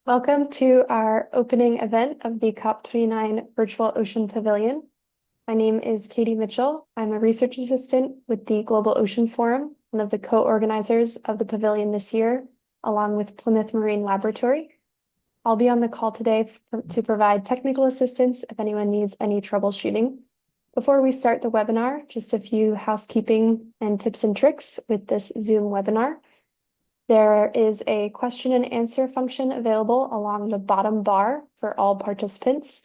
Welcome to our opening event of the COP29 Virtual Ocean Pavilion. My name is Katie Mitchell. I'm a research assistant with the Global Ocean Forum, one of the co-organizers of the pavilion this year, along with Plymouth Marine Laboratory. I'll be on the call today to provide technical assistance if anyone needs any troubleshooting. Before we start the webinar, just a few housekeeping and tips and tricks with this Zoom webinar. There is a question and answer function available along the bottom bar for all participants.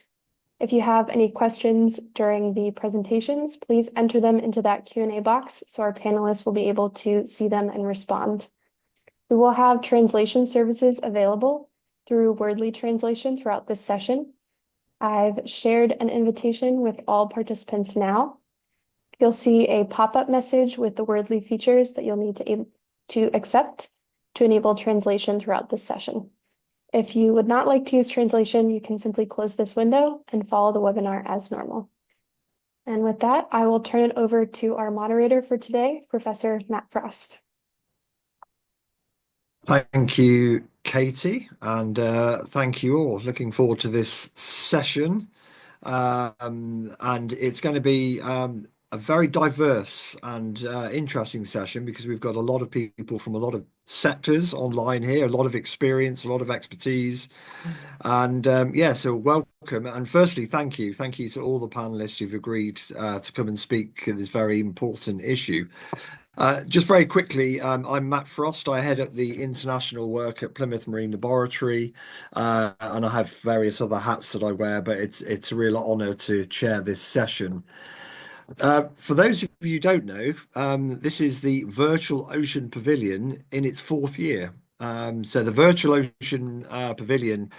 If you have any questions during the presentations, please enter them into that Q&A box so our panelists will be able to see them and respond. We will have translation services available through Wordly translation throughout this session. I've shared an invitation with all participants now. You'll see a pop-up message with the Wordly features that you'll need to accept to enable translation throughout this session. If you would not like to use translation, you can simply close this window and follow the webinar as normal. And with that, I will turn it over to our moderator for today, Professor Matt Frost. Thank you, Katie, and thank you all. Looking forward to this session. And it's going to be a very diverse and interesting session because we've got a lot of people from a lot of sectors online here, a lot of experience, a lot of expertise. And yeah, so welcome. And firstly, thank you. Thank you to all the panelists who've agreed to come and speak at this very important issue. Just very quickly, I'm Matt Frost. I head up the international work at Plymouth Marine Laboratory, and I have various other hats that I wear, but it's a real honour to chair this session. For those of you who don't know, this is the Virtual Ocean Pavilion in its fourth year. So the Virtual Ocean Pavilion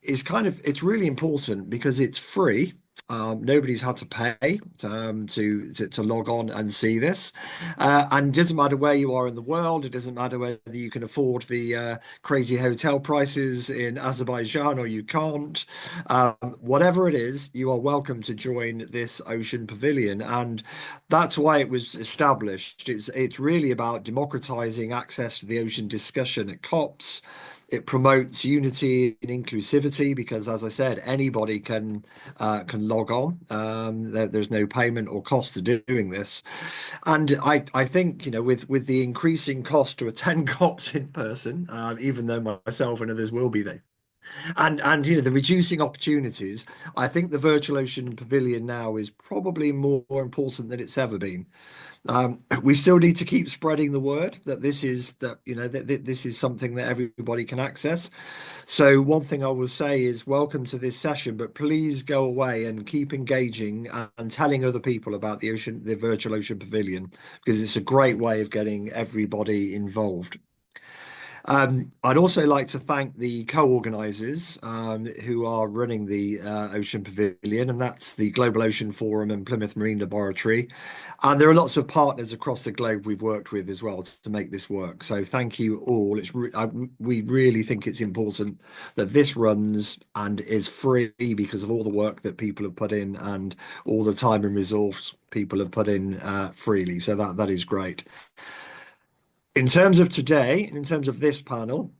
is it's really important because it's free. Nobody's had to pay to log on and see this, and it doesn't matter where you are in the world. It doesn't matter whether you can afford the crazy hotel prices in Azerbaijan or you can't. Whatever it is, you are welcome to join this Ocean Pavilion, and that's why it was established. It's really about democratizing access to the ocean discussion at COPs. It promotes unity and inclusivity because, as I said, anybody can log on. There's no payment or cost to doing this, and I think with the increasing cost to attend COPs in person, even though myself and others will be there, and the reducing opportunities, I think the Virtual Ocean Pavilion now is probably more important than it's ever been. We still need to keep spreading the word that this is something that everybody can access. So one thing I will say is welcome to this session, but please go away and keep engaging and telling other people about the Virtual Ocean Pavilion, because it's a great way of getting everybody involved. I'd also like to thank the co-organisers who are running the Ocean Pavilion, and that's the Global Ocean Forum and Plymouth Marine Laboratory. And there are lots of partners across the globe we've worked with as well to make this work. So thank you all. We really think it's important that this runs and is free because of all the work that people have put in and all the time and resource people have put in freely. So that is great. In terms of today, in terms of this panel,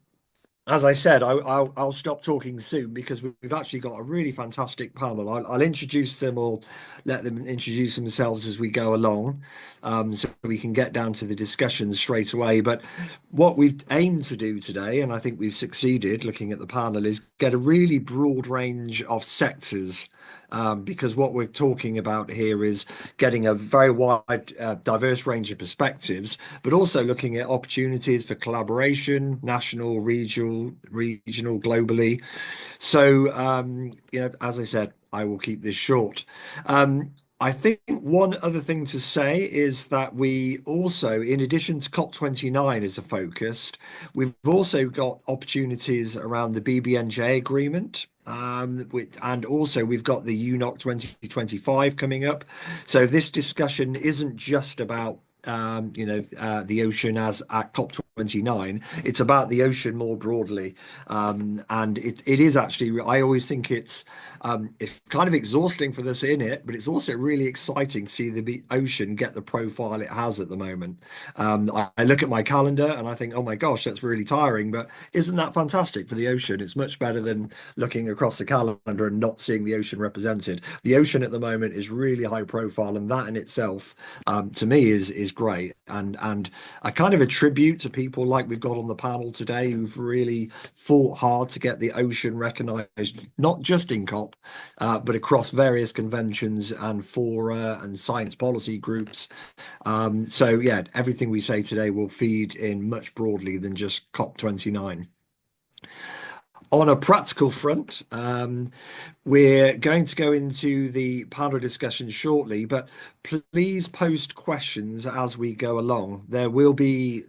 as I said, I'll stop talking soon because we've actually got a really fantastic panel. I'll introduce them or let them introduce themselves as we go along, so we can get down to the discussion straight away. But what we've aimed to do today, and I think we've succeeded looking at the panel, is get a really broad range of sectors. Because what we're talking about here is getting a very wide, diverse range of perspectives, but also looking at opportunities for collaboration, national, regional, globally. So, as I said, I will keep this short. I think one other thing to say is that we also, in addition to COP29 as a focus, we've also got opportunities around the BBNJ Agreement. And also we've got the UNOC 2025 coming up. So this discussion isn't just about the ocean as at COP29. It's about the ocean more broadly, and it is actually. I always think it's kind of exhausting for us in it, but it's also really exciting to see the ocean get the profile it has at the moment. I look at my calendar and I think, oh my gosh, that's really tiring, but isn't that fantastic for the ocean? It's much better than looking across the calendar and not seeing the ocean represented. The ocean at the moment is really high profile, and that in itself, to me, is great. And I kind of attribute to people like we've got on the panel today who've really fought hard to get the ocean recognised, not just in COP, but across various conventions and fora and science policy groups. So yeah, everything we say today will feed in much broadly than just COP29. On a practical front, we're going to go into the panel discussion shortly, but please post questions as we go along. There will be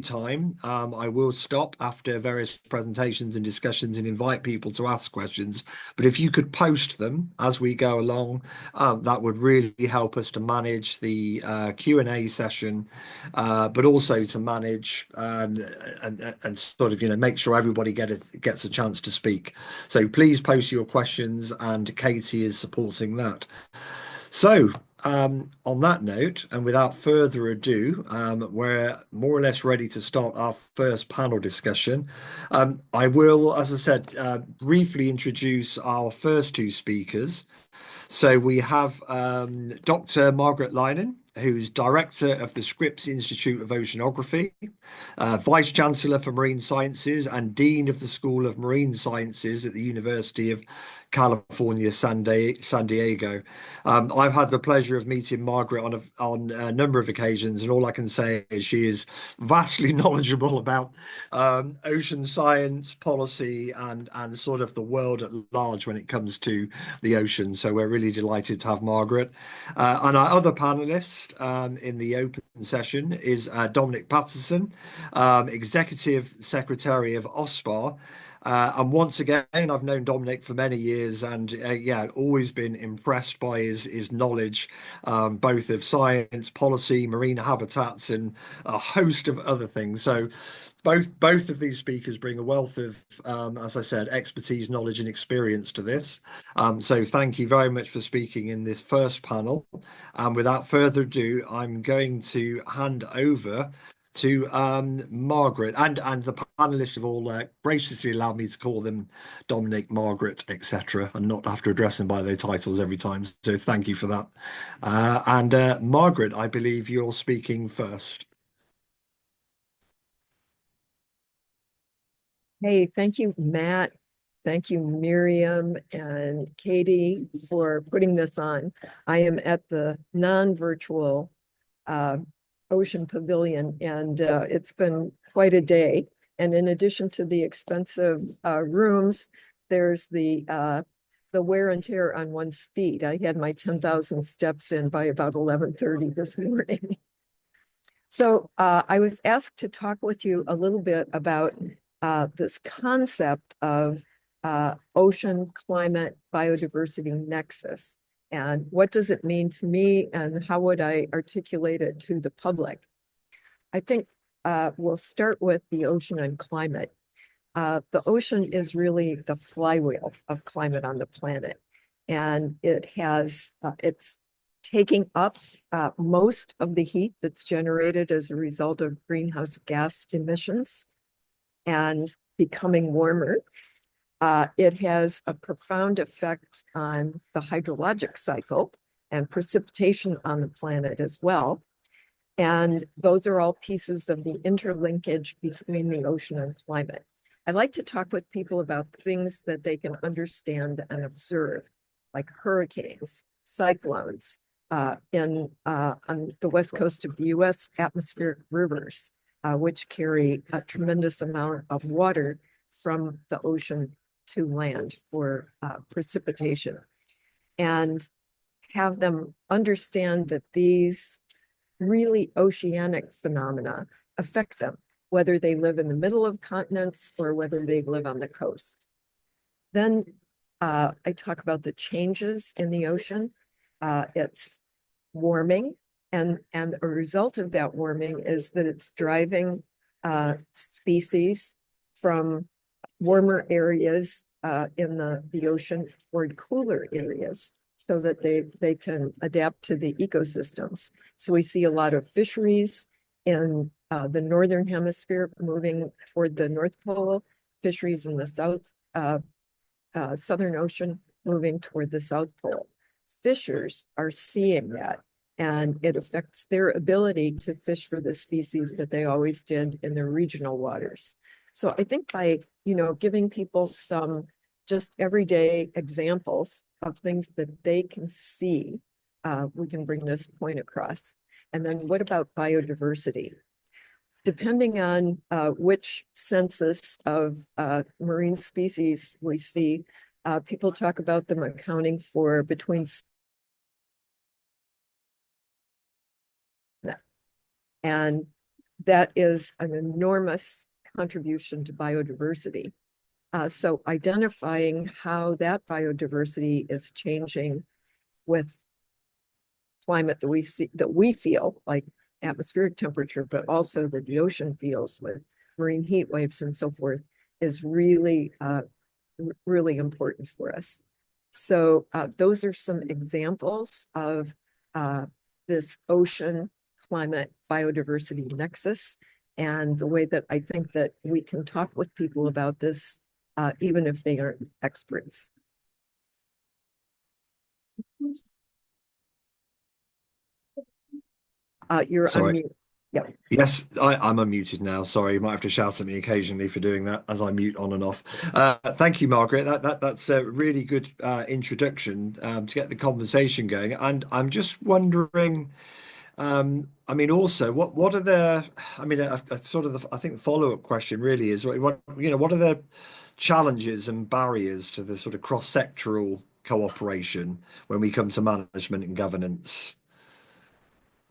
time. I will stop after various presentations and discussions and invite people to ask questions. But if you could post them as we go along, that would really help us to manage the Q&A session, but also to manage and sort of make sure everybody gets a chance to speak. So please post your questions, and Katie is supporting that. So, on that note, and without further ado, we're more or less ready to start our first panel discussion. I will, as I said, briefly introduce our first two speakers. So we have Dr. Margaret Leinen, who's Director of the Scripps Institute of Oceanography, Vice Chancellor for Marine Sciences and Dean of the School of Marine Sciences at the University of California, San Diego. I've had the pleasure of meeting Margaret on a number of occasions, and all I can say is she is vastly knowledgeable about ocean science, policy, and sort of the world at large when it comes to the ocean. So we're really delighted to have Margaret. And our other panelist in the open session is Dominic Patterson, Executive Secretary of OSPAR. And once again, I've known Dominic for many years, and yeah, always been impressed by his knowledge, both of science, policy, marine habitats, and a host of other things. So both of these speakers bring a wealth of, as I said, expertise, knowledge, and experience to this. So thank you very much for speaking in this first panel. And without further ado, I'm going to hand over to Margaret, and the panelists have all graciously allowed me to call them Dominic, Margaret, etc., and not have to address them by their titles every time. So thank you for that. And Margaret, I believe you're speaking first. Hey, thank you, Matt. Thank you, Miriam and Katie, for putting this on. I am at the non-virtual Ocean Pavilion, and it's been quite a day. And in addition to the expensive rooms, there's the wear and tear on one's feet. I had my 10,000 steps in by about 11:30 this morning. So I was asked to talk with you a little bit about this concept of ocean climate biodiversity nexus. And what does it mean to me, and how would I articulate it to the public? I think we'll start with the ocean and climate. The ocean is really the flywheel of climate on the planet. And it's taking up most of the heat that's generated as a result of greenhouse gas emissions and becoming warmer. It has a profound effect on the hydrologic cycle and precipitation on the planet as well. And those are all pieces of the interlinkage between the ocean and climate. I like to talk with people about things that they can understand and observe, like hurricanes, cyclones, on the west coast of the US, atmospheric rivers, which carry a tremendous amount of water from the ocean to land for precipitation, and have them understand that these really oceanic phenomena affect them, whether they live in the middle of continents or whether they live on the coast. Then I talk about the changes in the ocean. It's warming And a result of that warming is that it's driving species from warmer areas in the ocean toward cooler areas so that they can adapt to the ecosystems. So we see a lot of fisheries in the northern hemisphere moving toward the North Pole, fisheries in the Southern Ocean moving toward the South Pole. Fishers are seeing that, and it affects their ability to fish for the species that they always did in their regional waters. So I think by, giving people some just everyday examples of things that they can see, we can bring this point across. And then what about biodiversity? Depending on which census of marine species we see, people talk about them accounting for between and that is an enormous contribution to biodiversity. So identifying how that biodiversity is changing with climate that we feel like atmospheric temperature, but also that the ocean feels with marine heat waves and so forth is really, really important for us. So those are some examples of this ocean climate biodiversity nexus and the way that I think that we can talk with people about this, even if they aren't experts. You're Sorry. unmuted. Yeah. Yes, I'm unmuted now. Sorry, you might have to shout at me occasionally for doing that as I mute on and off. Thank you, Margaret. That's a really good introduction to get the conversation going. And I'm just wondering, also, what are the? I think the follow-up question really is what are the challenges and barriers to the sort of cross-sectoral cooperation when we come to management and governance?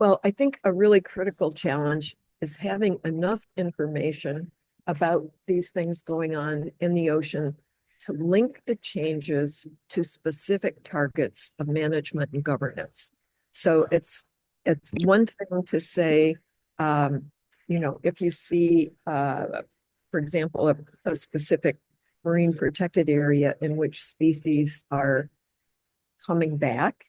Well, I think a really critical challenge is having enough information about these things going on in the ocean to link the changes to specific targets of management and governance. So it's one thing to say, if you see, for example, a specific marine protected area in which species are coming back,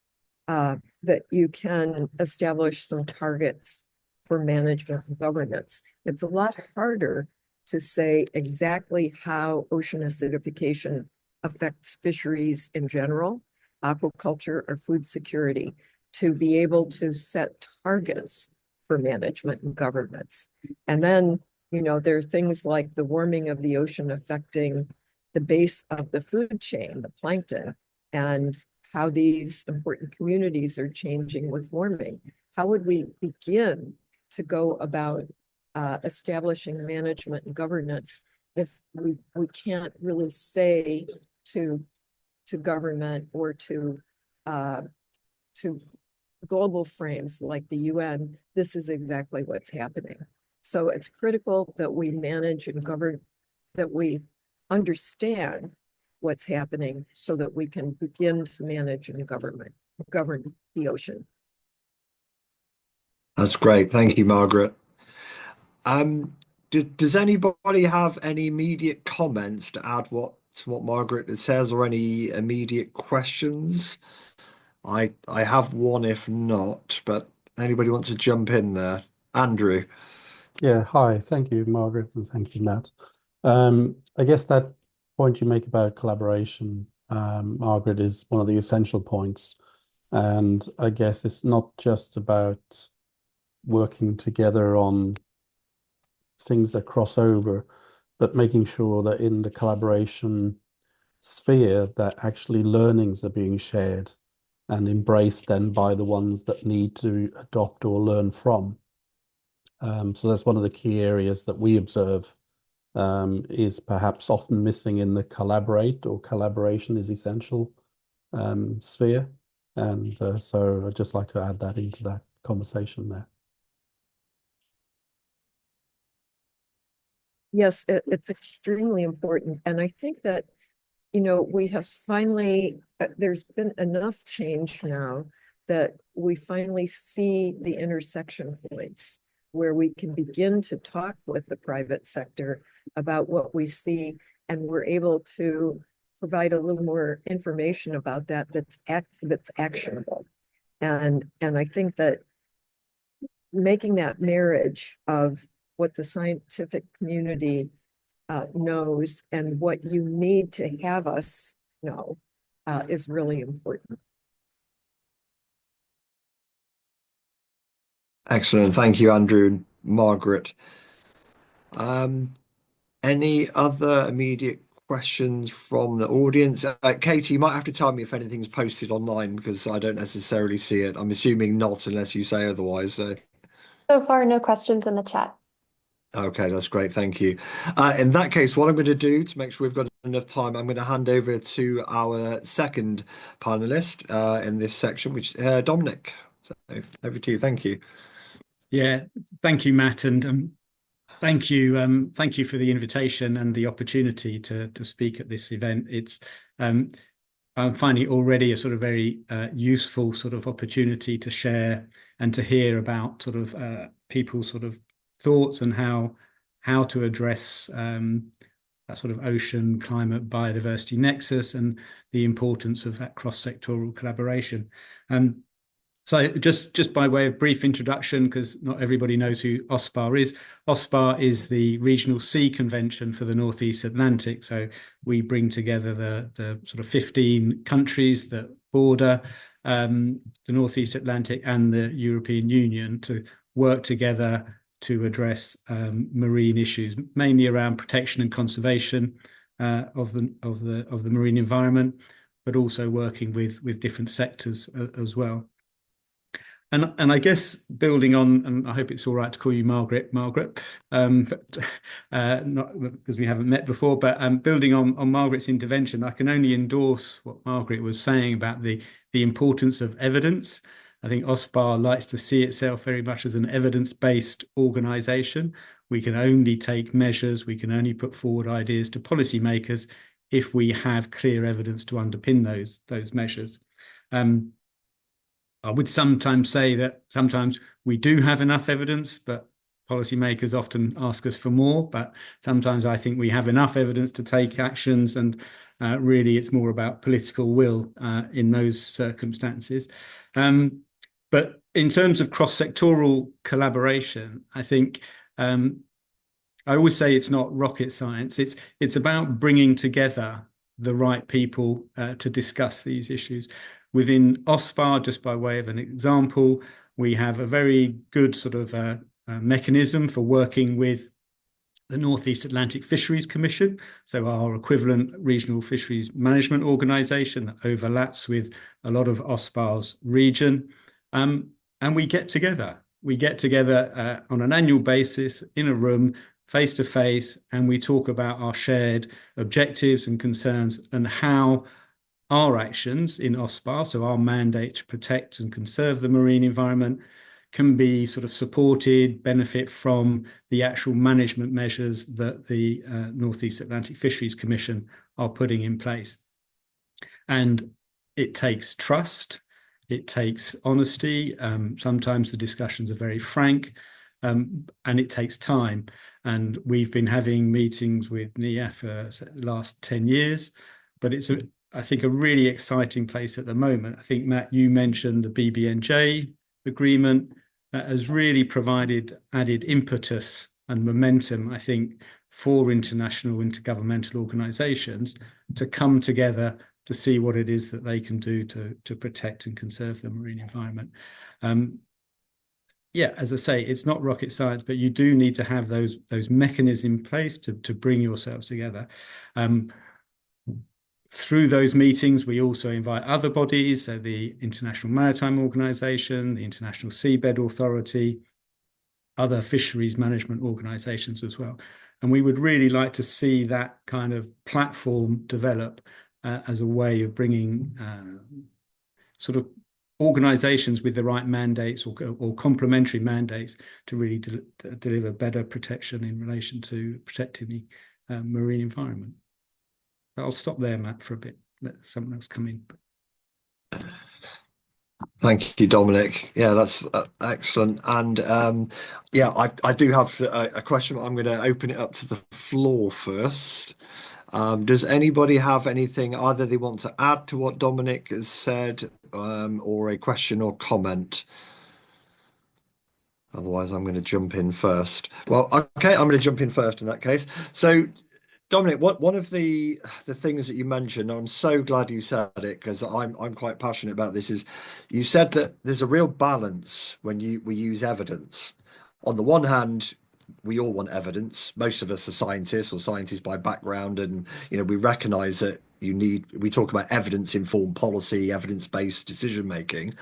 that you can establish some targets for management and governance. It's a lot harder to say exactly how ocean acidification affects fisheries in general, aquaculture, or food security, to be able to set targets for management and governance. And then, there are things like the warming of the ocean affecting the base of the food chain, the plankton, and how these important communities are changing with warming. How would we begin to go about establishing management and governance if we can't really say to government or to global frames like the UN, this is exactly what's happening. So it's critical that we manage and govern, that we understand what's happening so that we can begin to manage and govern the ocean. That's great. Thank you, Margaret. Does anybody have any immediate comments to add to what Margaret says, or any immediate questions? I have one if not, but anybody wants to jump in there? Andrew. Yeah, hi. Thank you, Margaret, and thank you, Matt. I guess that point you make about collaboration, Margaret, is one of the essential points. And I guess it's not just about working together on things that cross over, but making sure that in the collaboration sphere that actually learnings are being shared and embraced then by the ones that need to adopt or learn from. So that's one of the key areas that we observe is perhaps often missing in the collaborate or collaboration is essential sphere. And so I'd just like to add that into that conversation there. Yes, it's extremely important. And I think that, we have finally, there's been enough change now that we finally see the intersection points where we can begin to talk with the private sector about what we see, and we're able to provide a little more information about that that's actionable. And I think that making that marriage of what the scientific community knows and what you need to have us know is really important. Excellent. Thank you, Andrew and Margaret. Any other immediate questions from the audience? Katie, you might have to tell me if anything's posted online because I don't necessarily see it. I'm assuming not unless you say otherwise. So far, no questions in the chat. Okay, that's great. Thank you. In that case, what I'm going to do to make sure we've got enough time, I'm going to hand over to our second panelist in this section, which is Dominic. So over to you. Thank you. Yeah, thank you, Matt, and thank you for the invitation and the opportunity to speak at this event. It's I'm finding it already a sort of very useful sort of opportunity to share and to hear about sort of people's sort of thoughts and how to address that sort of ocean, climate, biodiversity nexus and the importance of that cross-sectoral collaboration. So just by way of brief introduction, because not everybody knows who OSPAR is. OSPAR is the Regional Sea Convention for the North East Atlantic. So we bring together the sort of 15 countries that border the North East Atlantic and the European Union to work together to address marine issues, mainly around protection and conservation of the marine environment, but also working with different sectors as well. And I guess building on, and I hope it's all right to call you Margaret, but not because we haven't met before, but building on Margaret's intervention, I can only endorse what Margaret was saying about the importance of evidence. I think OSPAR likes to see itself very much as an evidence-based organisation. We can only take measures, we can only put forward ideas to policymakers if we have clear evidence to underpin those measures. I would sometimes say that sometimes we do have enough evidence, but policymakers often ask us for more. But sometimes I think we have enough evidence to take actions, and really it's more about political will in those circumstances. But in terms of cross-sectoral collaboration, I think I always say it's not rocket science. It's about bringing together the right people to discuss these issues. Within OSPAR, just by way of an example, we have a very good sort of mechanism for working with the North East Atlantic Fisheries Commission, so our equivalent regional fisheries management organisation that overlaps with a lot of OSPAR's region. And we get together. We get together on an annual basis in a room, face to face, and we talk about our shared objectives and concerns and how our actions in OSPAR, so our mandate to protect and conserve the marine environment, can be sort of supported, benefit from the actual management measures that the North East Atlantic Fisheries Commission are putting in place. And it takes trust, it takes honesty. Sometimes the discussions are very frank, and it takes time. And we've been having meetings with NIA for the last 10 years, but it's I think a really exciting place at the moment. I think, Matt, you mentioned the BBNJ Agreement that has really provided added impetus and momentum, I think, for international intergovernmental organisations to come together to see what it is that they can do to protect and conserve the marine environment. Yeah, as I say, it's not rocket science, but you do need to have those mechanisms in place to bring yourselves together. Through those meetings, we also invite other bodies, so the International Maritime Organization, the International Seabed Authority, other fisheries management organizations as well. And we would really like to see that kind of platform develop as a way of bringing sort of organizations with the right mandates or complementary mandates to really deliver better protection in relation to protecting the marine environment. I'll stop there, Matt, for a bit. Let someone else come in. Thank you, Dominic. Yeah, that's excellent. And yeah, I do have a question. I'm going to open it up to the floor first. Does anybody have anything either they want to add to what Dominic has said, or a question or comment? Otherwise, I'm going to jump in first. Well, okay, I'm going to jump in first in that case. So, Dominic, one of the things that you mentioned, I'm so glad you said it because I'm quite passionate about this, is you said that there's a real balance when we use evidence. On the one hand, we all want evidence. Most of us are scientists or scientists by background, and we recognize that we talk about evidence-informed policy, evidence-based decision making.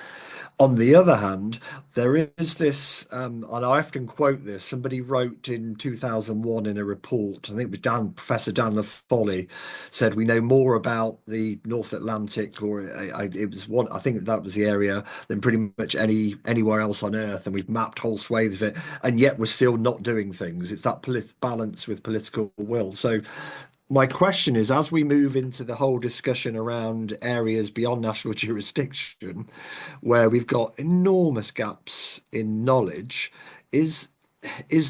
On the other hand, there is this, and I often quote this. Somebody wrote in 2001 in a report, I think it was Professor Dan Foley, said we know more about the North Atlantic, or it was one, I think that was the area, than pretty much anywhere else on Earth, and we've mapped whole swathes of it, and yet we're still not doing things. It's that balance with political will. So my question is, as we move into the whole discussion around areas beyond national jurisdiction, where we've got enormous gaps in knowledge, is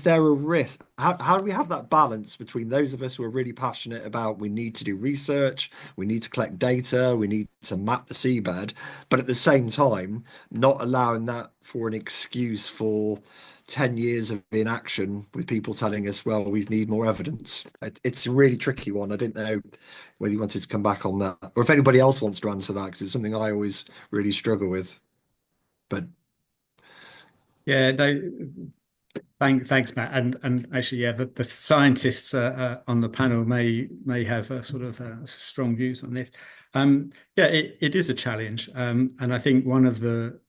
there a risk? How do we have that balance between those of us who are really passionate about we need to do research, we need to collect data, we need to map the seabed, but at the same time, not allowing that for an excuse for 10 years of inaction with people telling us, well, we need more evidence? It's a really tricky one. I didn't know whether you wanted to come back on that, or if anybody else wants to answer that, because it's something I always really struggle with. But Yeah, no, thanks, Matt. And actually, yeah, the scientists on the panel may have sort of strong views on this. Yeah, it is a challenge, and I think one of the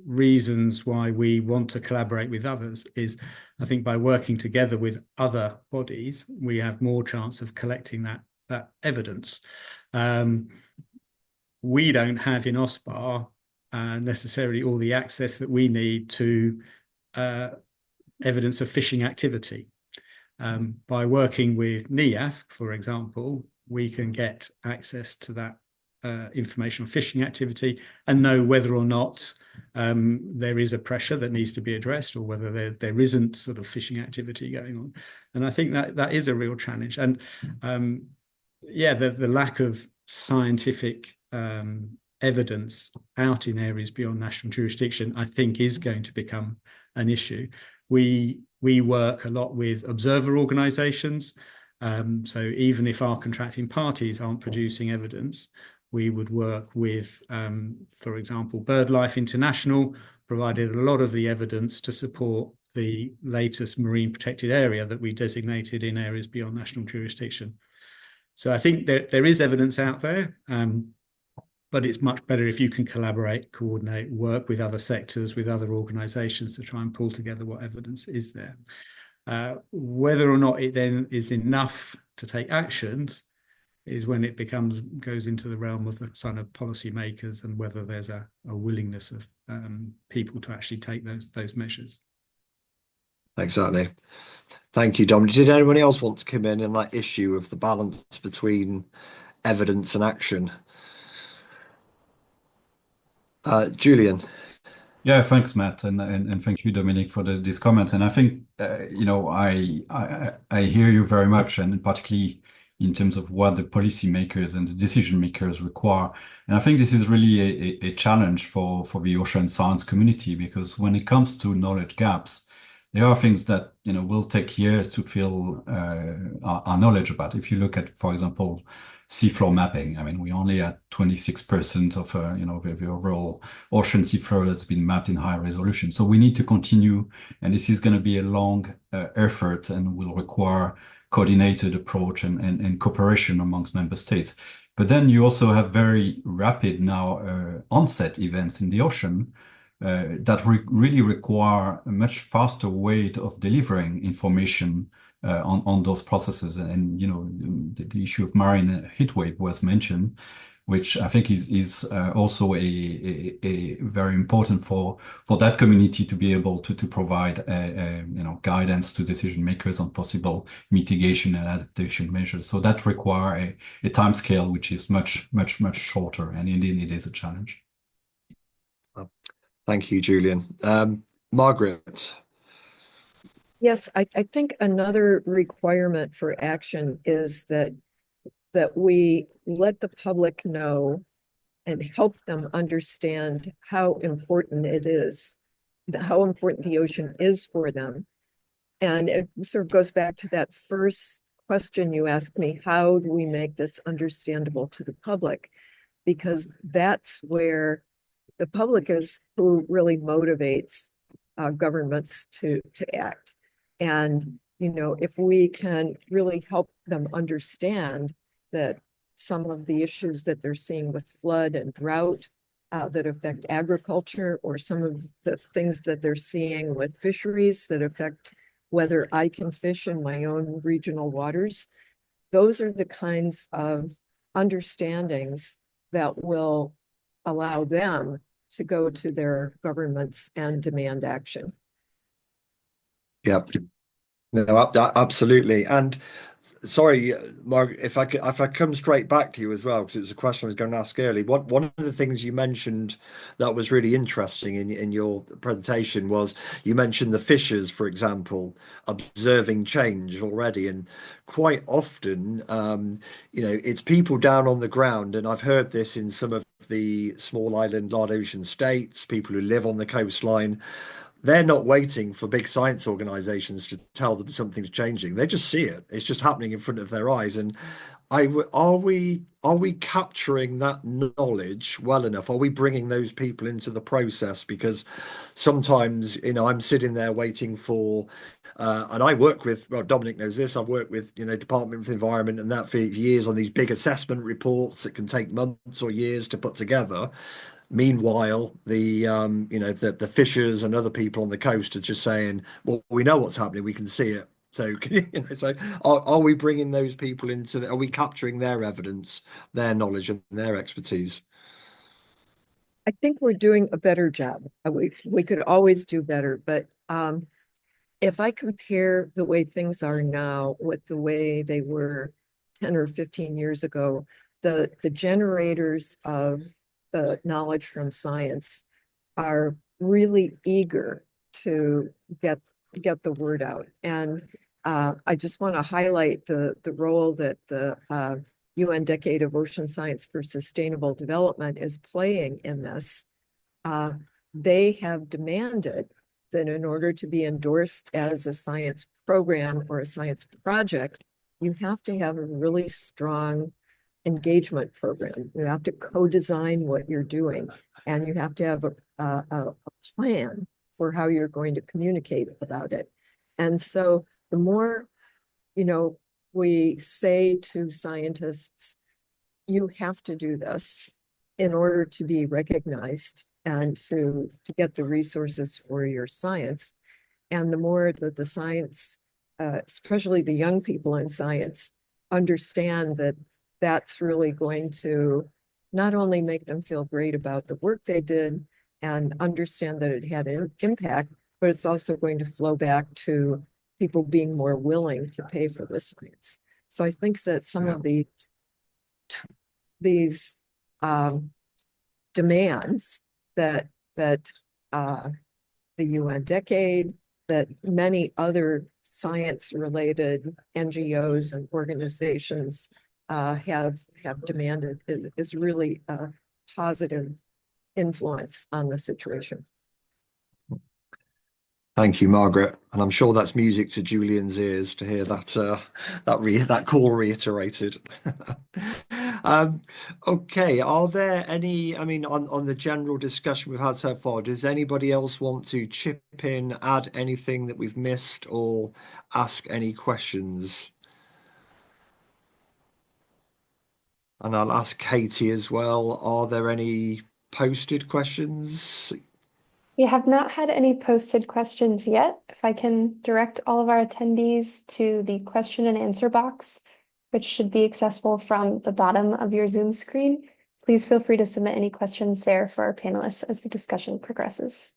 reasons why we want to collaborate with others is, I think, by working together with other bodies, we have more chance of collecting that evidence. We don't have in OSPAR necessarily all the access that we need to evidence of fishing activity. By working with NIAF, for example, we can get access to that information on fishing activity and know whether or not there is a pressure that needs to be addressed, or whether there isn't sort of fishing activity going on. And I think that is a real challenge. And yeah, the lack of scientific evidence out in areas beyond national jurisdiction, I think, is going to become an issue. We work a lot with observer organisations. So even if our contracting parties aren't producing evidence, we would work with, for example, BirdLife International provided a lot of the evidence to support the latest marine protected area that we designated in areas beyond national jurisdiction. So I think there is evidence out there, but it's much better if you can collaborate, coordinate, work with other sectors, with other organisations to try and pull together what evidence is there. Whether or not it then is enough to take actions is when it goes into the realm of the kind of policymakers, and whether there's a willingness of people to actually take those measures. Exactly. Thank you, Dominic. Did anyone else want to come in on that issue of the balance between evidence and action? Julian. Yeah, thanks, Matt, and thank you, Dominic, for this comment. And I think I hear you very much, and particularly in terms of what the policymakers and the decision makers require. And I think this is really a challenge for the ocean science community, because when it comes to knowledge gaps, there are things that will take years to fill our knowledge about. If you look at, for example, seafloor mapping, I mean, we only at 26% of the overall ocean seafloor that's been mapped in high resolution. So we need to continue, and this is going to be a long effort, and will require coordinated approach and cooperation amongst member states. But then you also have very rapid now onset events in the ocean that really require a much faster way of delivering information on those processes. And the issue of marine heatwave was mentioned, which I think is also a very important for that community to be able to provide guidance to decision makers on possible mitigation and adaptation measures. So that require a time scale which is much shorter, and indeed it is a challenge. Thank you, Julian. Margaret. Yes, I think another requirement for action is that we let the public know and help them understand how important it is, how important the ocean is for them. And it sort of goes back to that first question you asked me, how do we make this understandable to the public? Because that's where the public is who really motivates governments to act. And, you know, if we can really help them understand that some of the issues that they're seeing with flood and drought that affect agriculture, or some of the things that they're seeing with fisheries that affect whether I can fish in my own regional waters, those are the kinds of understandings that will allow them to go to their governments and demand action. Yeah, no, absolutely. And sorry, Margaret, if I come straight back to you as well, because it was a question I was going to ask earlier. One of the things you mentioned that was really interesting in your presentation was you mentioned the fishers, for example, observing change already, and quite often, you know, it's people down on the ground, and I've heard this in some of the small island, large ocean states, people who live on the coastline. They're not waiting for big science organizations to tell them something's changing. They just see it. It's just happening in front of their eyes. And are we capturing that knowledge well enough? Are we bringing those people into the process? Because sometimes, you know, I'm sitting there waiting for, and I work with, well, Dominic knows this. I've worked with, you know, Department of Environment and that for years on these big assessment reports that can take months or years to put together. Meanwhile, you know, the fishers and other people on the coast are just saying, "Well, we know what's happening. We can see it." So, you know, so are we bringing those people into? Are we capturing their evidence, their knowledge, and their expertise? I think we're doing a better job. We could always do better, but if I compare the way things are now with the way they were 10 or 15 years ago, the generators of the knowledge from science are really eager to get the word out. And I just want to highlight the role that the UN Decade of Ocean Science for Sustainable Development is playing in this. They have demanded that in order to be endorsed as a science program or a science project, you have to have a really strong engagement program. You have to co-design what you're doing, and you have to have a plan for how you're going to communicate about it. And so the more, you know, we say to scientists, you have to do this in order to be recognized and to get the resources for your science. And the more that the science, especially the young people in science, understand that that's really going to not only make them feel great about the work they did and understand that it had an impact, but it's also going to flow back to people being more willing to pay for the science. So I think that some of these demands that the UN Decade, that many other science-related NGOs and organizations have demanded is really a positive influence on the situation. Thank you, Margaret, and I'm sure that's music to Julian's ears to hear that call reiterated. Okay, are there any? I mean, on the general discussion we've had so far, does anybody else want to chip in, add anything that we've missed, or ask any questions? And I'll ask Katie as well. Are there any posted questions? We have not had any posted questions yet. If I can direct all of our attendees to the question and answer box, which should be accessible from the bottom of your Zoom screen, please feel free to submit any questions there for our panelists as the discussion progresses.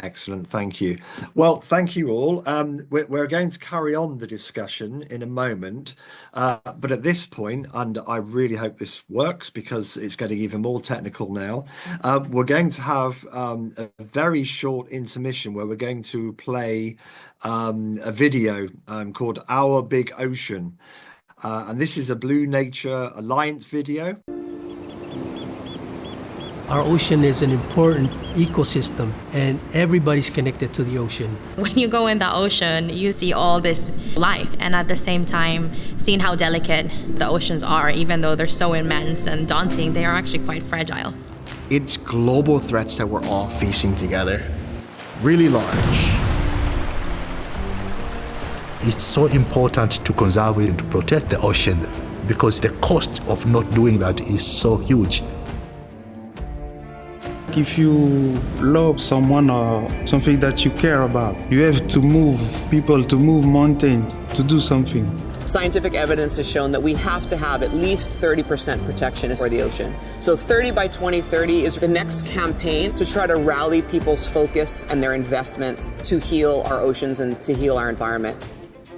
Excellent, thank you. Well, thank you all. We're going to carry on the discussion in a moment, but at this point, and I really hope this works because it's getting even more technical now, we're going to have a very short intermission where we're going to play a video called Our Big Ocean. And this is a Blue Nature Alliance video. Our ocean is an important ecosystem, and everybody's connected to the ocean. When you go in the ocean, you see all this life, and at the same time, seeing how delicate the oceans are, even though they're so immense and daunting, they are actually quite fragile. It's global threats that we're all facing together, really large. It's so important to conserve and to protect the ocean because the cost of not doing that is so huge. If you love someone or something that you care about, you have to move people, to move mountains, to do something. Scientific evidence has shown that we have to have at least 30% protection for the ocean. So 30 by 2030 is the next campaign to try to rally people's focus and their investment to heal our oceans and to heal our environment.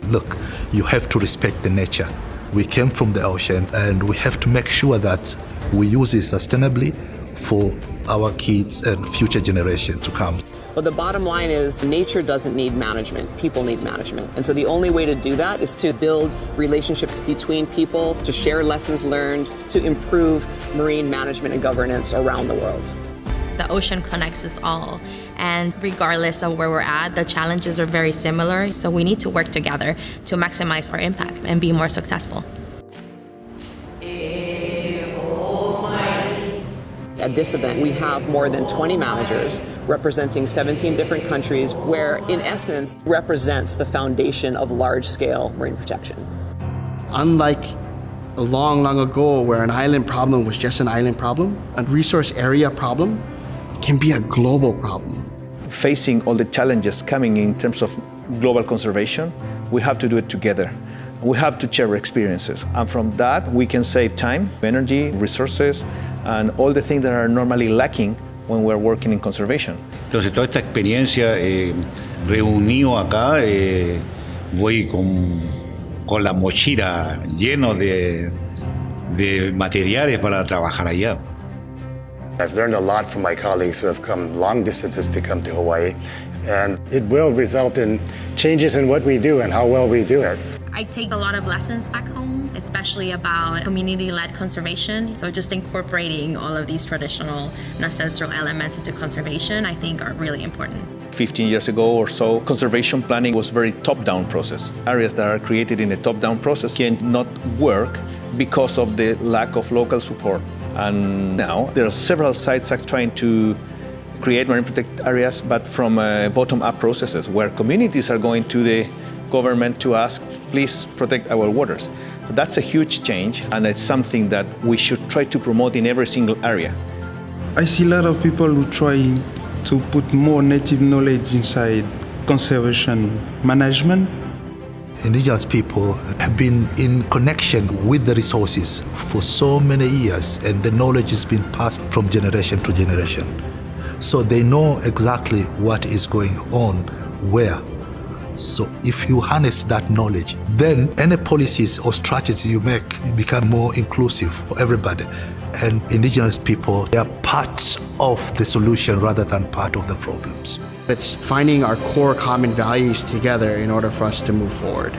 Look, you have to respect the nature. We came from the ocean and we have to make sure that we use it sustainably for our kids and future generations to come. But the bottom line is nature doesn't need management, people need management. And so the only way to do that is to build relationships between people, to share lessons learned, to improve marine management and governance around the world. The ocean connects us all, and regardless of where we're at, the challenges are very similar, so we need to work together to maximize our impact and be more successful. At this event, we have more than 20 managers representing 17 different countries, where in essence represents the foundation of large-scale marine protection. Unlike long ago where an island problem was just an island problem, a resource area problem can be a global problem. Facing all the challenges coming in terms of global conservation, we have to do it together. We have to share experiences, and from that we can save time, energy, resources, and all the things that are normally lacking when we're working in conservation. Entonces, toda esta experiencia reunido acá, voy con la mochila lleno de materiales para trabajar allá. I've learned a lot from my colleagues who have come long distances to come to Hawaii, and it will result in changes in what we do and how well we do it. I take a lot of lessons back home, especially about community-led conservation. So just incorporating all of these traditional and ancestral elements into conservation, I think are really important. 15 years ago or so, conservation planning was a very top-down process. Areas that are created in a top-down process cannot work because of the lack of local support. And now there are several sites trying to create marine protected areas, but from bottom-up processes where communities are going to the government to ask, please protect our waters. That's a huge change, and it's something that we should try to promote in every single area. I see a lot of people who try to put more native knowledge inside conservation management. Indigenous people have been in connection with the resources for so many years, and the knowledge has been passed from generation to generation. So they know exactly what is going on where. So if you harness that knowledge, then any policies or strategies you make become more inclusive for everybody. And Indigenous people, they are part of the solution rather than part of the problems. It's finding our core common values together in order for us to move forward.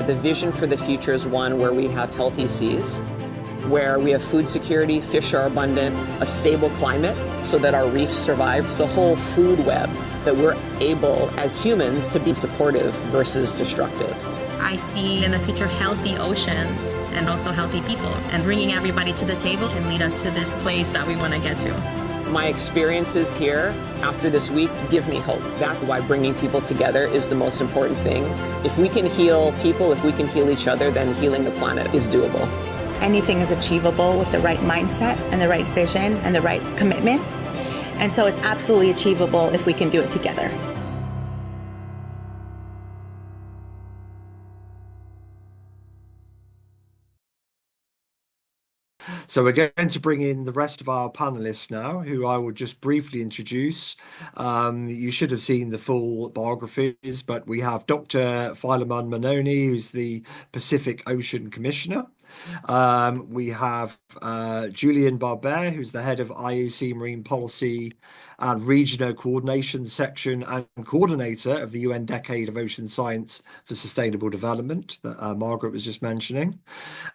The vision for the future is one where we have healthy seas, where we have food security, fish are abundant, a stable climate so that our reefs survive. It's the whole food web that we're able as humans to be supportive versus destructive. I see in the future healthy oceans and also healthy people, and bringing everybody to the table can lead us to this place that we want to get to. My experiences here after this week give me hope. That's why bringing people together is the most important thing. If we can heal people, if we can heal each other, then healing the planet is doable. Anything is achievable with the right mindset and the right vision and the right commitment. And so it's absolutely achievable if we can do it together. So we're going to bring in the rest of our panelists now, who I will just briefly introduce. You should have seen the full biographies, but we have Dr. Philemon Manoni, who's the Pacific Ocean Commissioner. We have Julian Barbet, who's the head of IOC Marine Policy and Regional Coordination Section and coordinator of the UN Decade of Ocean Science for Sustainable Development that Margaret was just mentioning.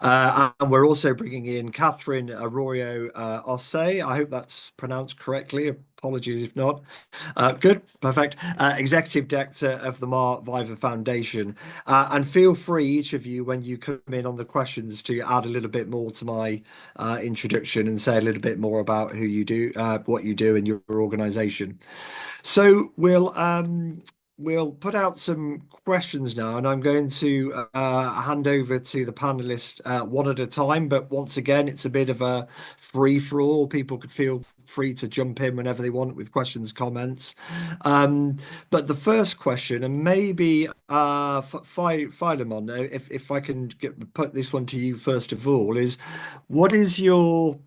And we're also bringing in Catherine Arroyo Ossé. I hope that's pronounced correctly. Apologies if not. Good, perfect. Executive Director of the Mar Viva Foundation. And feel free, each of you, when you come in on the questions, to add a little bit more to my introduction and say a little bit more about who you do, what you do in your organisation. So we'll put out some questions now, and I'm going to hand over to the panelists one at a time. But once again, it's a bit of a free-for-all. People could feel free to jump in whenever they want with questions, comments. But the first question, and maybe Philemon, if I can put this one to you first of all, is what is your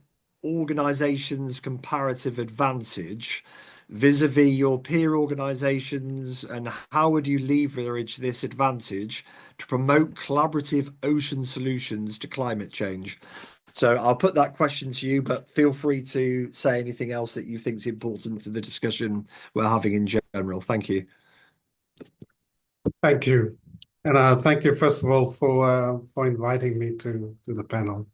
organisation's comparative advantage vis-a-vis your peer organisations, and how would you leverage this advantage to promote collaborative ocean solutions to climate change? So I'll put that question to you, but feel free to say anything else that you think is important to the discussion we're having in general. Thank you. Thank you. And thank you, first of all, for inviting me to the panel.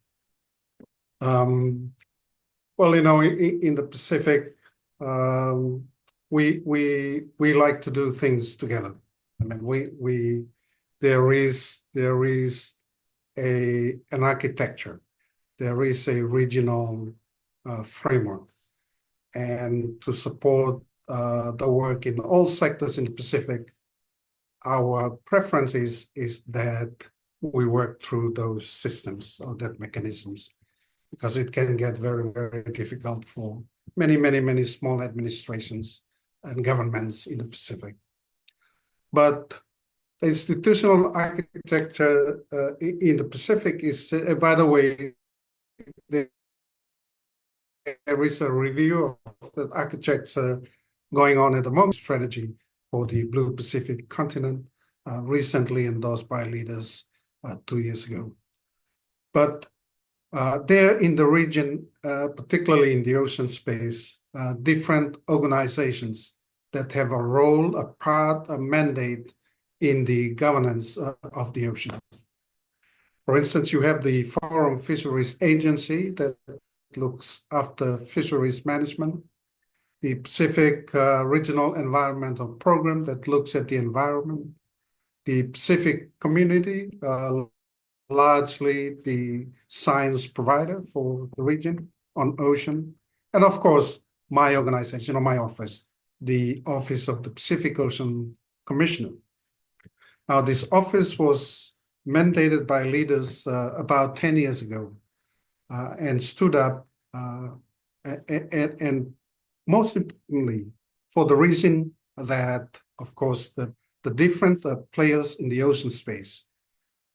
Well, you know, in the Pacific, we like to do things together. I mean, there is an architecture, there is a regional framework, and to support the work in all sectors in the Pacific, our preference is that we work through those systems or that mechanisms, because it can get very, very difficult for many small administrations and governments in the Pacific. But the institutional architecture in the Pacific is, by the way, there is a review of the architecture going on at the moment, strategy for the Blue Pacific continent, recently endorsed by leaders 2 years ago. But there in the region, particularly in the ocean space, different organizations that have a role, a part, a mandate in the governance of the ocean. For instance, you have the Forum Fisheries Agency that looks after fisheries management, the Pacific Regional Environmental Program that looks at the environment, the Pacific Community, largely the science provider for the region on ocean, and of course, my organization or my office, the Office of the Pacific Ocean Commissioner. Now, this office was mandated by leaders about 10 years ago and stood up, and most importantly, for the reason that, of course, the different players in the ocean space,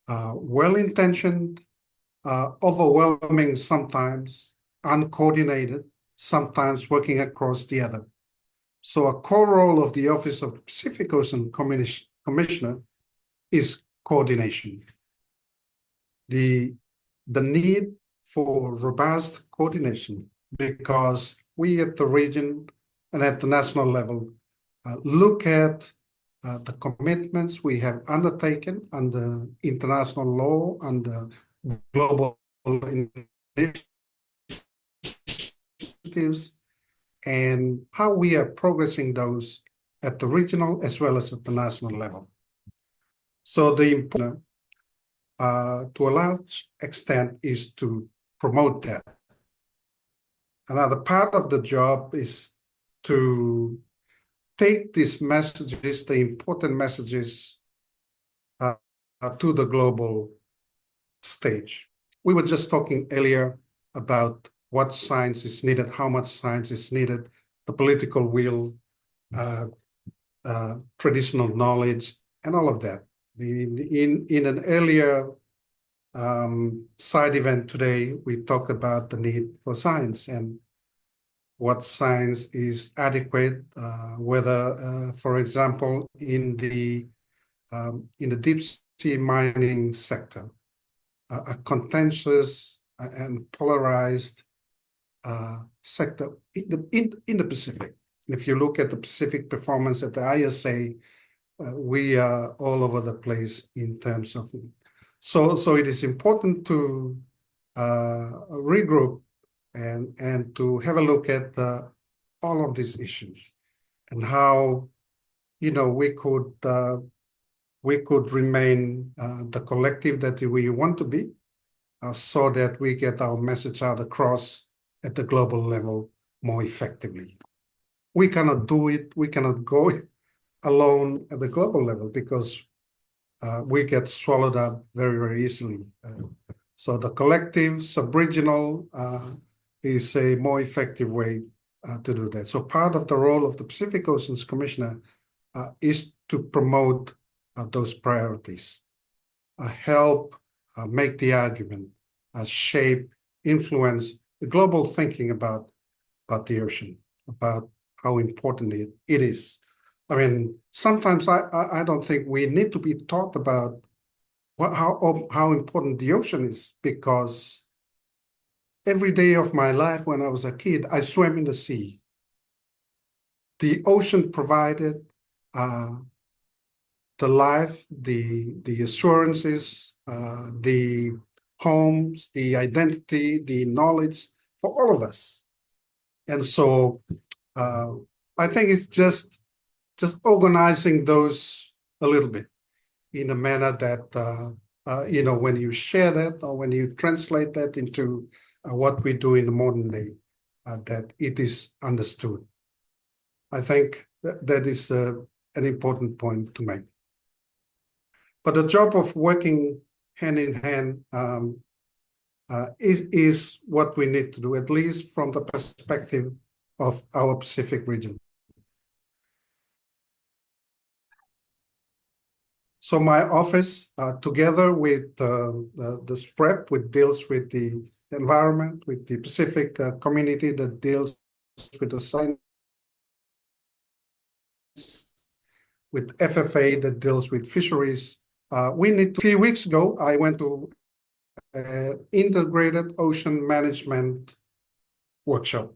well-intentioned, overwhelming sometimes, uncoordinated, sometimes working across the other. So a core role of the Office of Pacific Ocean Commissioner is coordination. The need for robust coordination, because we at the region and at the national level look at the commitments we have undertaken under international law, under global initiatives, and how we are progressing those at the regional as well as at the national level. So the important, to a large extent, is to promote that. Another part of the job is to take these messages, the important messages, to the global stage. We were just talking earlier about what science is needed, how much science is needed, the political will, traditional knowledge, and all of that. In an earlier side event today, we talk about the need for science and what science is adequate, whether, for example, in the deep sea mining sector, a contentious and polarized sector in the Pacific. If you look at the Pacific performance at the ISA, we are all over the place in terms of. So it is important to regroup and to have a look at all of these issues and how we could remain the collective that we want to be, so that we get our message out across at the global level more effectively. We cannot do it. We cannot go alone at the global level because we get swallowed up very, very easily. So the collective, sub-regional is a more effective way to do that. So part of the role of the Pacific Oceans Commissioner is to promote those priorities, help make the argument, shape, influence the global thinking about the ocean, about how important it is. I mean, sometimes I don't think we need to be taught about how important the ocean is, because every day of my life when I was a kid, I swam in the sea. The ocean provided the life, the assurances, the homes, the identity, the knowledge for all of us. And so I think it's just organizing those a little bit in a manner that, when you share that or when you translate that into what we do in the modern day, that it is understood. I think that is an important point to make. But the job of working hand in hand is what we need to do, at least from the perspective of our Pacific region. So my office, together with the SPREP, which deals with the environment, with the Pacific community that deals with the science, with FFA that deals with fisheries. A few weeks ago, I went to an integrated ocean management workshop,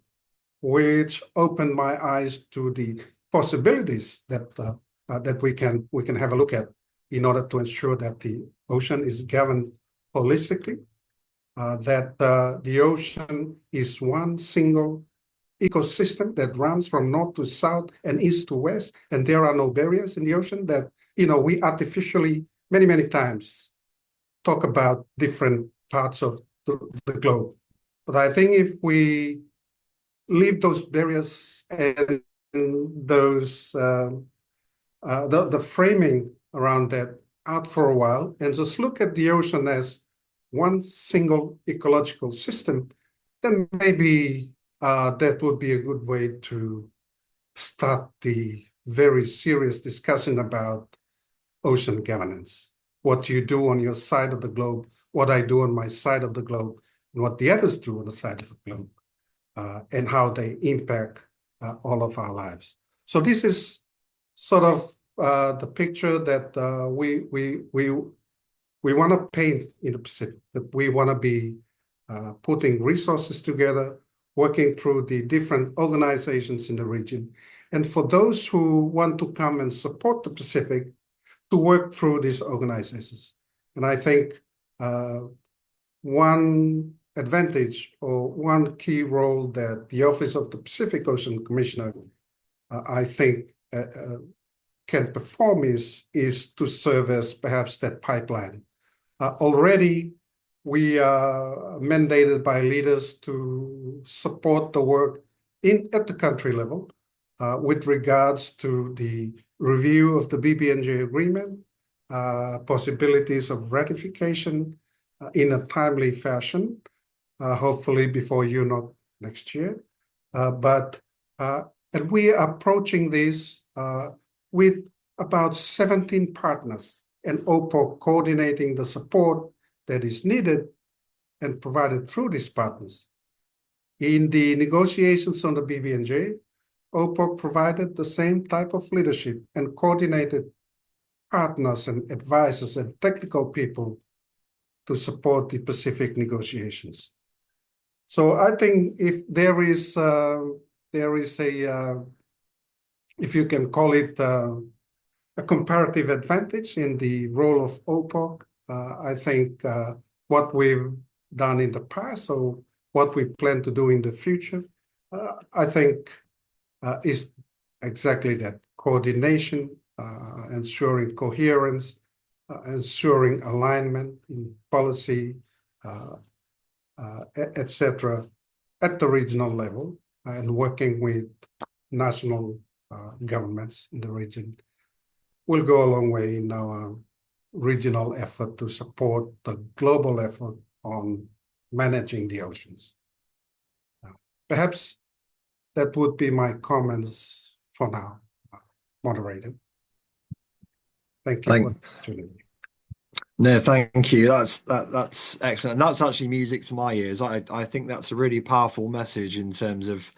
which opened my eyes to the possibilities that we can have a look at in order to ensure that the ocean is governed holistically, that the ocean is one single ecosystem that runs from north to south and east to west, and there are no barriers in the ocean, that we artificially many times talk about different parts of the globe. But I think if we leave those barriers and those the framing around that out for a while and just look at the ocean as one single ecological system, then maybe that would be a good way to start the very serious discussion about ocean governance. What you do on your side of the globe, what I do on my side of the globe, and what the others do on the side of the globe, and how they impact all of our lives. So this is sort of the picture that we want to paint in the Pacific, that we want to be putting resources together, working through the different organizations in the region. And for those who want to come and support the Pacific, to work through these organizations. And I think one advantage or one key role that the Office of the Pacific Ocean Commissioner, I think, can perform is to serve as perhaps that pipeline. Already, we are mandated by leaders to support the work at the country level with regards to the review of the BBNJ Agreement, possibilities of ratification in a timely fashion, hopefully before UNOC next year. And we are approaching this with about 17 partners and OPOC coordinating the support that is needed and provided through these partners. In the negotiations on the BBNJ, OPOC provided the same type of leadership and coordinated partners and advisors and technical people to support the Pacific negotiations. So I think if there is a, if you can call it a comparative advantage in the role of OPOC, I think what we've done in the past, or what we plan to do in the future, I think is exactly that: coordination, ensuring coherence, ensuring alignment in policy, etc., at the regional level, and working with national governments in the region will go a long way in our regional effort to support the global effort on managing the oceans. Perhaps that would be my comments for now, moderator. Thank you for the opportunity. No, thank you. That's excellent. That's actually music to my ears. I think that's a really powerful message in terms of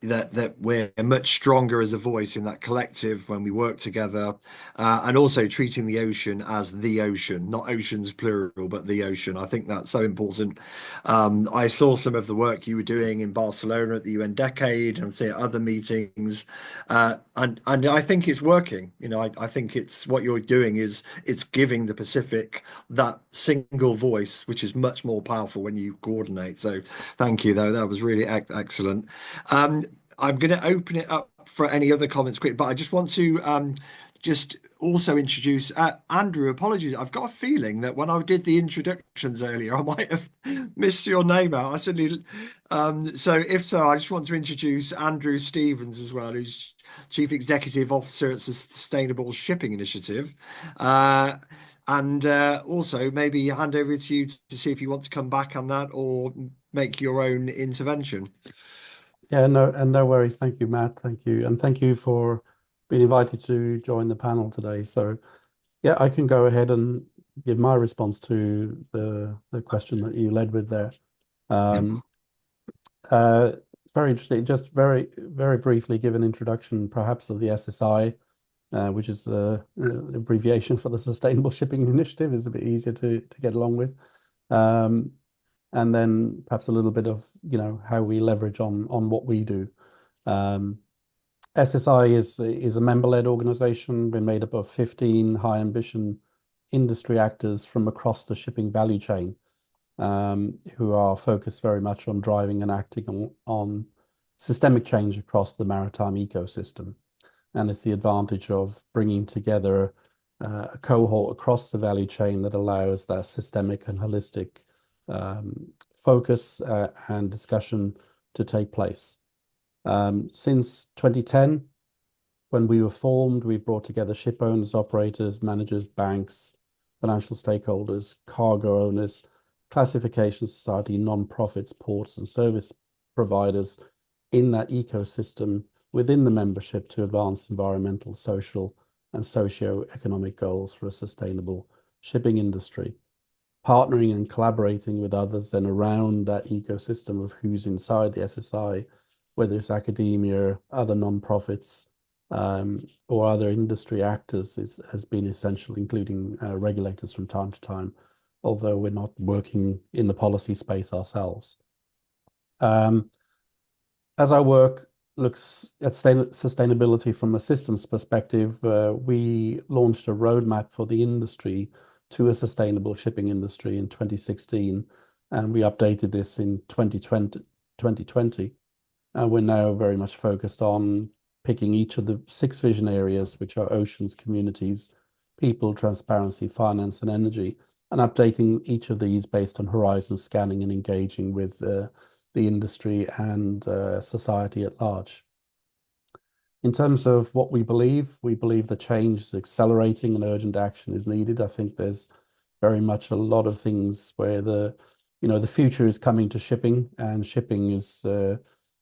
that we're much stronger as a voice in that collective when we work together, and also treating the ocean as the ocean, not oceans plural, but the ocean. I think that's so important. I saw some of the work you were doing in Barcelona at the UN Decade and say at other meetings, and I think it's working. You know, I think it's what you're doing is it's giving the Pacific that single voice, which is much more powerful when you coordinate. So thank you, though. That was really excellent. I'm going to open it up for any other comments quick, but I just want to just also introduce Andrew. Apologies, I've got a feeling that when I did the introductions earlier, I might have missed your name out. I suddenly, so if so, I just want to introduce Andrew Stevens as well, who's Chief Executive Officer at Sustainable Shipping Initiative. And also maybe hand over to you to see if you want to come back on that or make your own intervention. Yeah, no worries. Thank you, Matt. Thank you. And thank you for being invited to join the panel today. So yeah, I can go ahead and give my response to the question that you led with there. Very interesting. Just very briefly give an introduction perhaps of the SSI, which is the abbreviation for the Sustainable Shipping Initiative, is a bit easier to get along with. And then perhaps a little bit of, you know, how we leverage on what we do. SSI is a member-led organization. We're made up of 15 high ambition industry actors from across the shipping value chain, who are focused very much on driving and acting on systemic change across the maritime ecosystem. And it's the advantage of bringing together a cohort across the value chain that allows that systemic and holistic focus and discussion to take place. Since 2010, when we were formed, we brought together ship owners, operators, managers, banks, financial stakeholders, cargo owners, classification society, non-profits, ports and service providers in that ecosystem within the membership to advance environmental, social, and socio-economic goals for a sustainable shipping industry. Partnering and collaborating with others then around that ecosystem of who's inside the SSI, whether it's academia, other non-profits, or other industry actors has been essential, including regulators from time to time, although we're not working in the policy space ourselves. As our work looks at sustainability from a systems perspective, we launched a roadmap for the industry to a sustainable shipping industry in 2016, and we updated this in 2020. And we're now very much focused on picking each of the 6 vision areas, which are oceans, communities, people, transparency, finance, and energy, and updating each of these based on horizon scanning and engaging with the industry and society at large. In terms of what we believe the change is accelerating and urgent action is needed. I think there's very much a lot of things where the future is coming to shipping, and shipping is,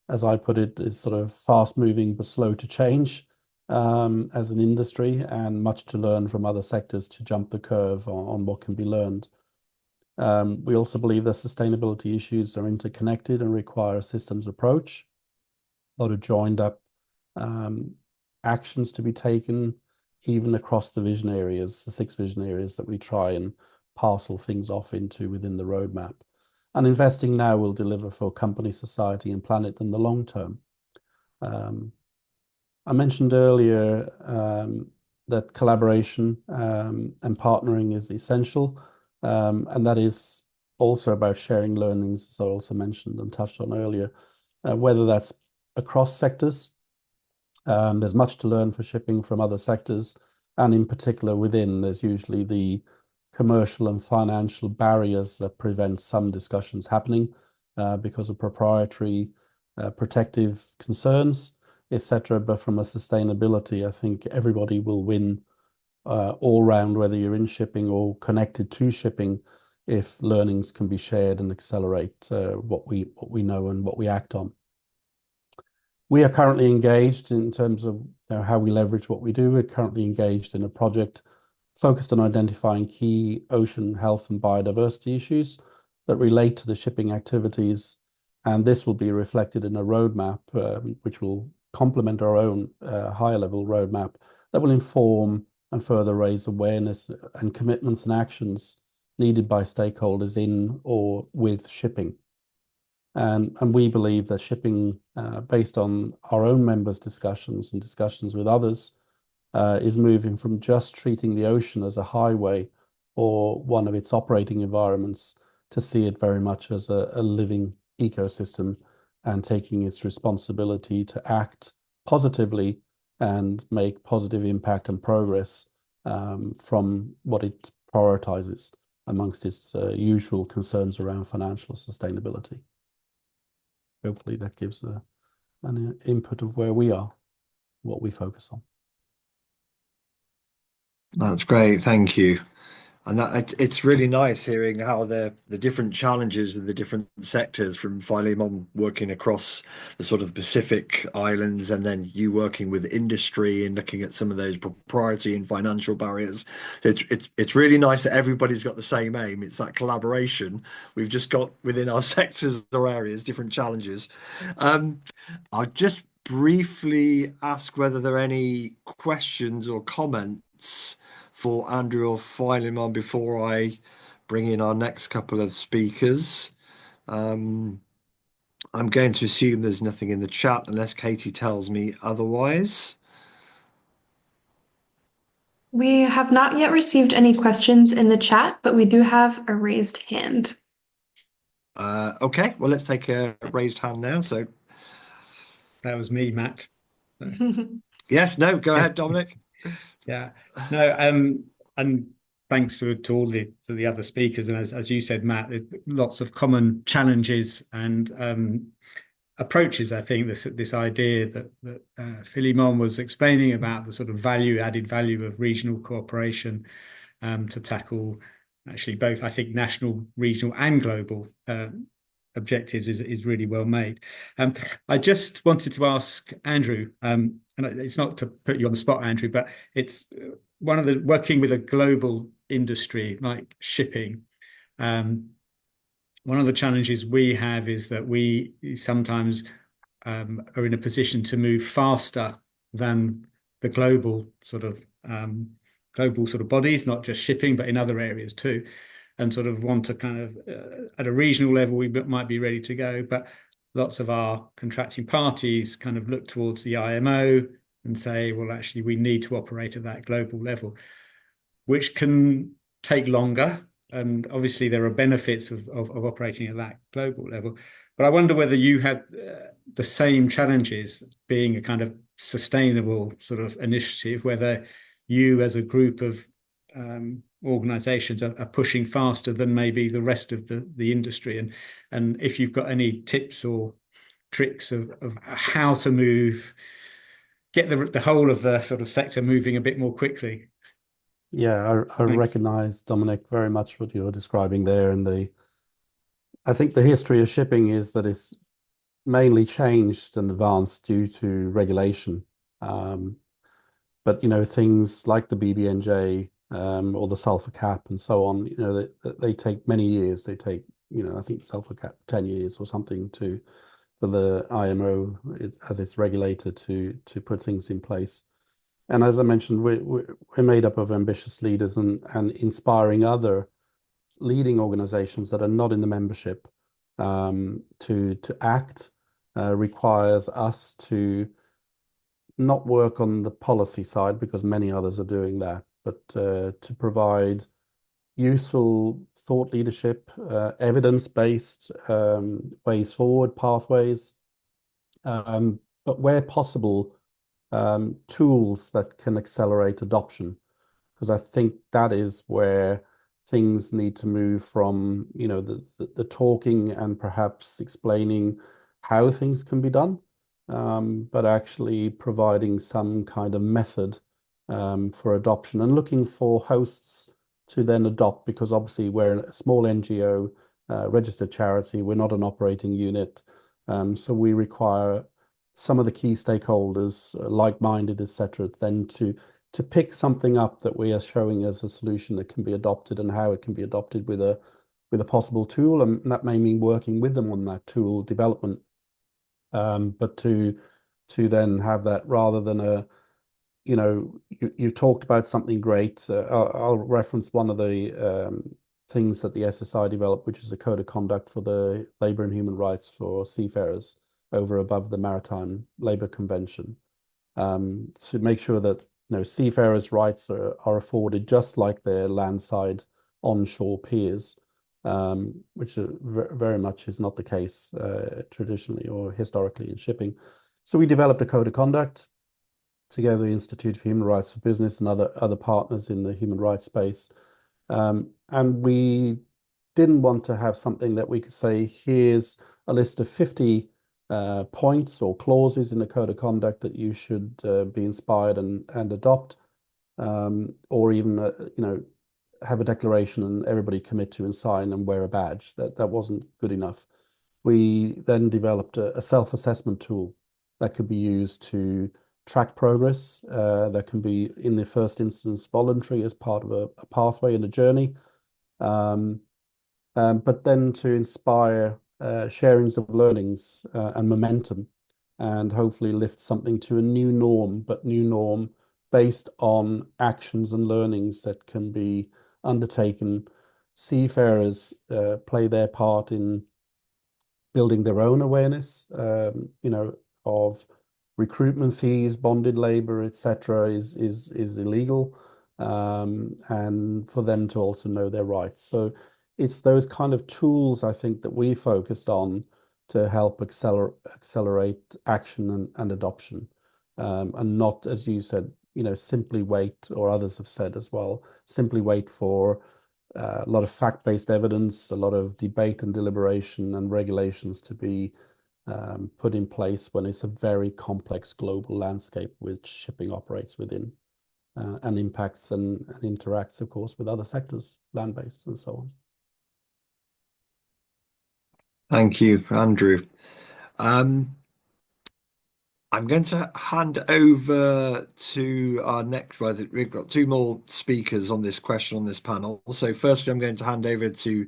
as I put it, is sort of fast moving but slow to change as an industry, and much to learn from other sectors to jump the curve on what can be learned. We also believe that sustainability issues are interconnected and require a systems approach, a lot of joined up actions to be taken, even across the vision areas, the 6 vision areas that we try and parcel things off into within the roadmap. And investing now will deliver for company, society, and planet in the long term. I mentioned earlier that collaboration and partnering is essential, and that is also about sharing learnings, as I also mentioned and touched on earlier, whether that's across sectors. There's much to learn for shipping from other sectors, and in particular within, there's usually the commercial and financial barriers that prevent some discussions happening because of proprietary protective concerns, etc. But from a sustainability, I think everybody will win all round, whether you're in shipping or connected to shipping, if learnings can be shared and accelerate what we know and what we act on. We are currently engaged in terms of how we leverage what we do. We're currently engaged in a project focused on identifying key ocean health and biodiversity issues that relate to the shipping activities. And this will be reflected in a roadmap, which will complement our own higher level roadmap that will inform and further raise awareness and commitments and actions needed by stakeholders in or with shipping. And we believe that shipping, based on our own members' discussions and discussions with others, is moving from just treating the ocean as a highway or one of its operating environments to see it very much as a living ecosystem and taking its responsibility to act positively and make positive impact and progress from what it prioritizes amongst its usual concerns around financial sustainability. Hopefully that gives an input of where we are, what we focus on. That's great, thank you. And that it's really nice hearing how the different challenges of the different sectors, from Philemon working across the sort of Pacific Islands, and then you working with industry and looking at some of those proprietary and financial barriers. So it's really nice that everybody's got the same aim. It's that collaboration. We've just got within our sectors or areas different challenges. I'll just briefly ask whether there are any questions or comments for Andrew or Philemon before I bring in our next couple of speakers. I'm going to assume there's nothing in the chat unless Katie tells me otherwise. We have not yet received any questions in the chat, but we do have a raised hand. Okay, well, let's take a raised hand now. So that was me, Matt. Yes, no, go ahead, Dominic. Yeah, no, and thanks to all the other speakers. And as you said, Matt, there's lots of common challenges and approaches. I think this idea that Philemon was explaining about the sort of added value of regional cooperation to tackle actually both, I think, national, regional, and global objectives is really well made. I just wanted to ask Andrew, and it's not to put you on the spot, Andrew, but it's one of the working with a global industry like shipping. One of the challenges we have is that we sometimes are in a position to move faster than the global sort of bodies, not just shipping, but in other areas too, and sort of want to kind of at a regional level we might be ready to go, but lots of our contracting parties kind of look towards the IMO and say, well, actually we need to operate at that global level, which can take longer. And obviously there are benefits of operating at that global level. But I wonder whether you had the same challenges being a kind of sustainable sort of initiative, whether you as a group of organizations are pushing faster than maybe the rest of the industry. And if you've got any tips or tricks of how to get the whole of the sort of sector moving a bit more quickly. Yeah, I recognize, Dominic, very much what you're describing there. And I think the history of shipping is that it's mainly changed and advanced due to regulation. But, things like the BBNJ or the sulfur cap and so on. You know, they take many years. They take, you know, I think sulfur cap 10 years or something for the IMO as its regulator to put things in place. And as I mentioned, we're made up of ambitious leaders and inspiring other leading organizations that are not in the membership to act requires us to not work on the policy side, because many others are doing that, but to provide useful thought leadership, evidence-based ways forward, pathways, but where possible, tools that can accelerate adoption, because I think that is where things need to move from, you know, the talking and perhaps explaining how things can be done, but actually providing some kind of method for adoption and looking for hosts to then adopt, because obviously we're a small NGO, registered charity, we're not an operating unit, so we require some of the key stakeholders, like-minded, etc., then to pick something up that we are showing as a solution that can be adopted and how it can be adopted with a possible tool, and that may mean working with them on that tool development, but to then have that rather than a, you know, you talked about something great. I'll reference one of the things that the SSI developed, which is a code of conduct for the labour and human rights for seafarers over above the Maritime Labour Convention, to make sure that, you know, seafarers' rights are afforded just like their landside onshore peers, which very much is not the case traditionally or historically in shipping. So we developed a code of conduct together with the Institute of Human Rights for Business and other partners in the human rights space. And we didn't want to have something that we could say, here's a list of 50 points or clauses in the code of conduct that you should be inspired and adopt, or even you know, have a declaration and everybody commit to and sign and wear a badge. That wasn't good enough. We then developed a self-assessment tool that could be used to track progress, that can be in the first instance voluntary as part of a pathway and a journey, but then to inspire sharings of learnings and momentum, and hopefully lift something to a new norm, but new norm based on actions and learnings that can be undertaken. Seafarers play their part in building their own awareness, you know, of recruitment fees, bonded labor, etc., is illegal, and for them to also know their rights. So it's those kind of tools, I think, that we focused on to help accelerate action and adoption, and not, as you said, you know, simply wait, or others have said as well, simply wait for a lot of fact-based evidence, a lot of debate and deliberation and regulations to be put in place when it's a very complex global landscape which shipping operates within, and impacts and interacts, of course, with other sectors, land-based and so on. Thank you, Andrew. I'm going to hand over to our next, well, we've got two more speakers on this question on this panel. So firstly, I'm going to hand over to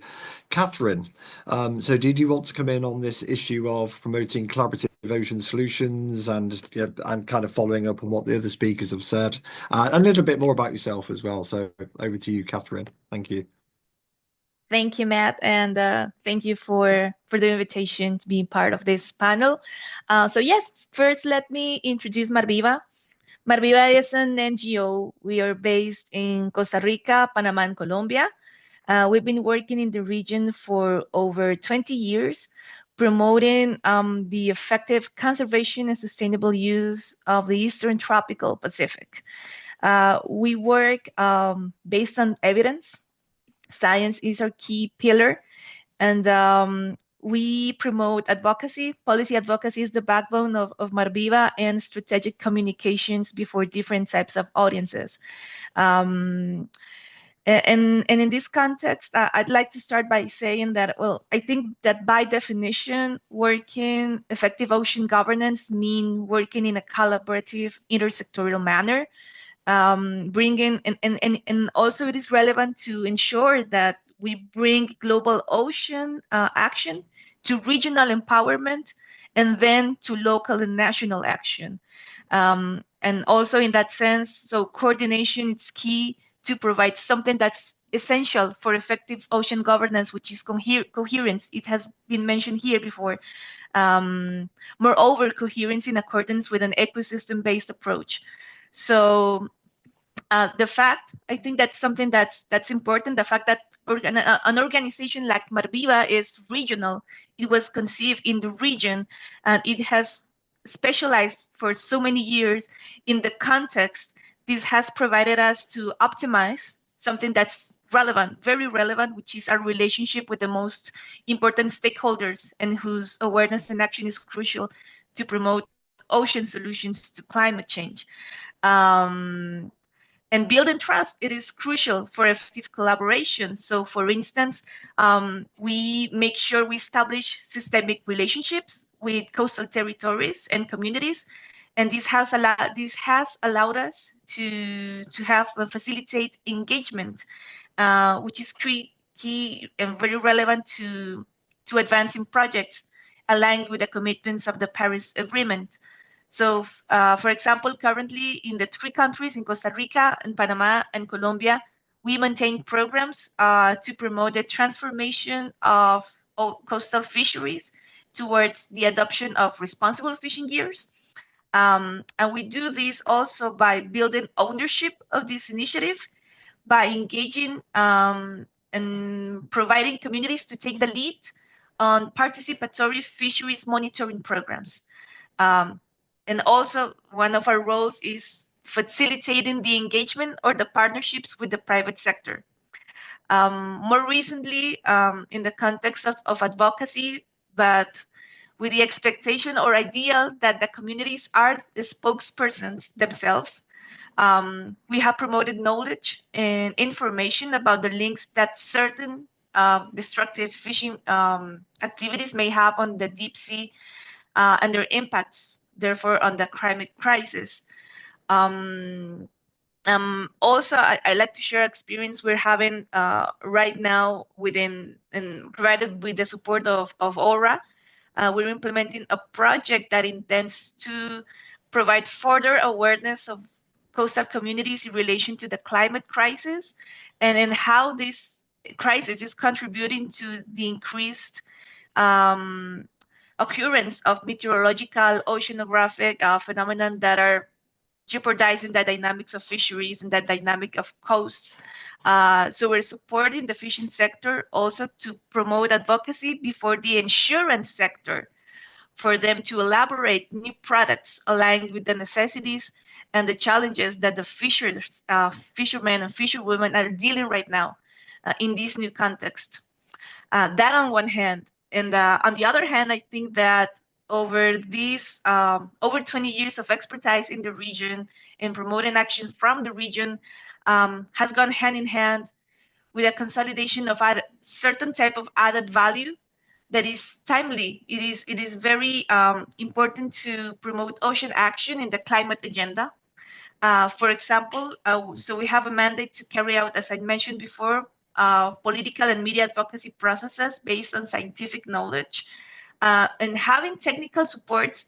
Catherine. So did you want to come in on this issue of promoting collaborative ocean solutions and kind of following up on what the other speakers have said, a little bit more about yourself as well. So over to you, Catherine. Thank you. Thank you, Matt, and thank you for the invitation to be part of this panel. So yes, first let me introduce Marviva. Marviva is an NGO. We are based in Costa Rica, Panama, and Colombia. We've been working in the region for over 20 years, promoting the effective conservation and sustainable use of the Eastern Tropical Pacific. We work based on evidence. Science is our key pillar, and we promote advocacy. Policy advocacy is the backbone of Marviva, and strategic communications before different types of audiences. And in this context, I'd like to start by saying that, well, I think that by definition, working effective ocean governance means working in a collaborative, intersectoral manner. bringing and also it is relevant to ensure that we bring global ocean action to regional empowerment and then to local and national action. And also in that sense, so coordination is key to provide something that's essential for effective ocean governance, which is coherence. It has been mentioned here before. Moreover, coherence in accordance with an ecosystem-based approach. So the fact, I think that's something that's important, the fact that an organization like Marviva is regional. It was conceived in the region, and it has specialized for so many years in the context. This has provided us to optimize something that's relevant, very relevant, which is our relationship with the most important stakeholders and whose awareness and action is crucial to promote ocean solutions to climate change. And building trust, it is crucial for effective collaboration. So for instance, we make sure we establish systemic relationships with coastal territories and communities. And this has allowed us to have facilitate engagement, which is key and very relevant to advancing projects aligned with the commitments of the Paris Agreement. So, for example, currently in the 3 countries, in Costa Rica, and Panama, and Colombia, we maintain programs to promote the transformation of coastal fisheries towards the adoption of responsible fishing gears. And we do this also by building ownership of this initiative, by engaging and providing communities to take the lead on participatory fisheries monitoring programs. And also, one of our roles is facilitating the engagement or the partnerships with the private sector. More recently, in the context of advocacy, but with the expectation or ideal that the communities are the spokespersons themselves, we have promoted knowledge and information about the links that certain destructive fishing activities may have on the deep sea and their impacts, therefore, on the climate crisis. Also, I like to share experience we're having right now provided with the support of ORA. We're implementing a project that intends to provide further awareness of coastal communities in relation to the climate crisis and how this crisis is contributing to the increased occurrence of meteorological, oceanographic phenomena that are jeopardizing the dynamics of fisheries and the dynamic of coasts. So we're supporting the fishing sector also to promote advocacy before the insurance sector for them to elaborate new products aligned with the necessities and the challenges that the fishermen and fisherwomen are dealing right now in this new context. That on one hand. And on the other hand, I think that over these over 20 years of expertise in the region and promoting action from the region has gone hand in hand with a consolidation of a certain type of added value that is timely. It is very important to promote ocean action in the climate agenda. For example, so we have a mandate to carry out, as I mentioned before, political and media advocacy processes based on scientific knowledge, and having technical supports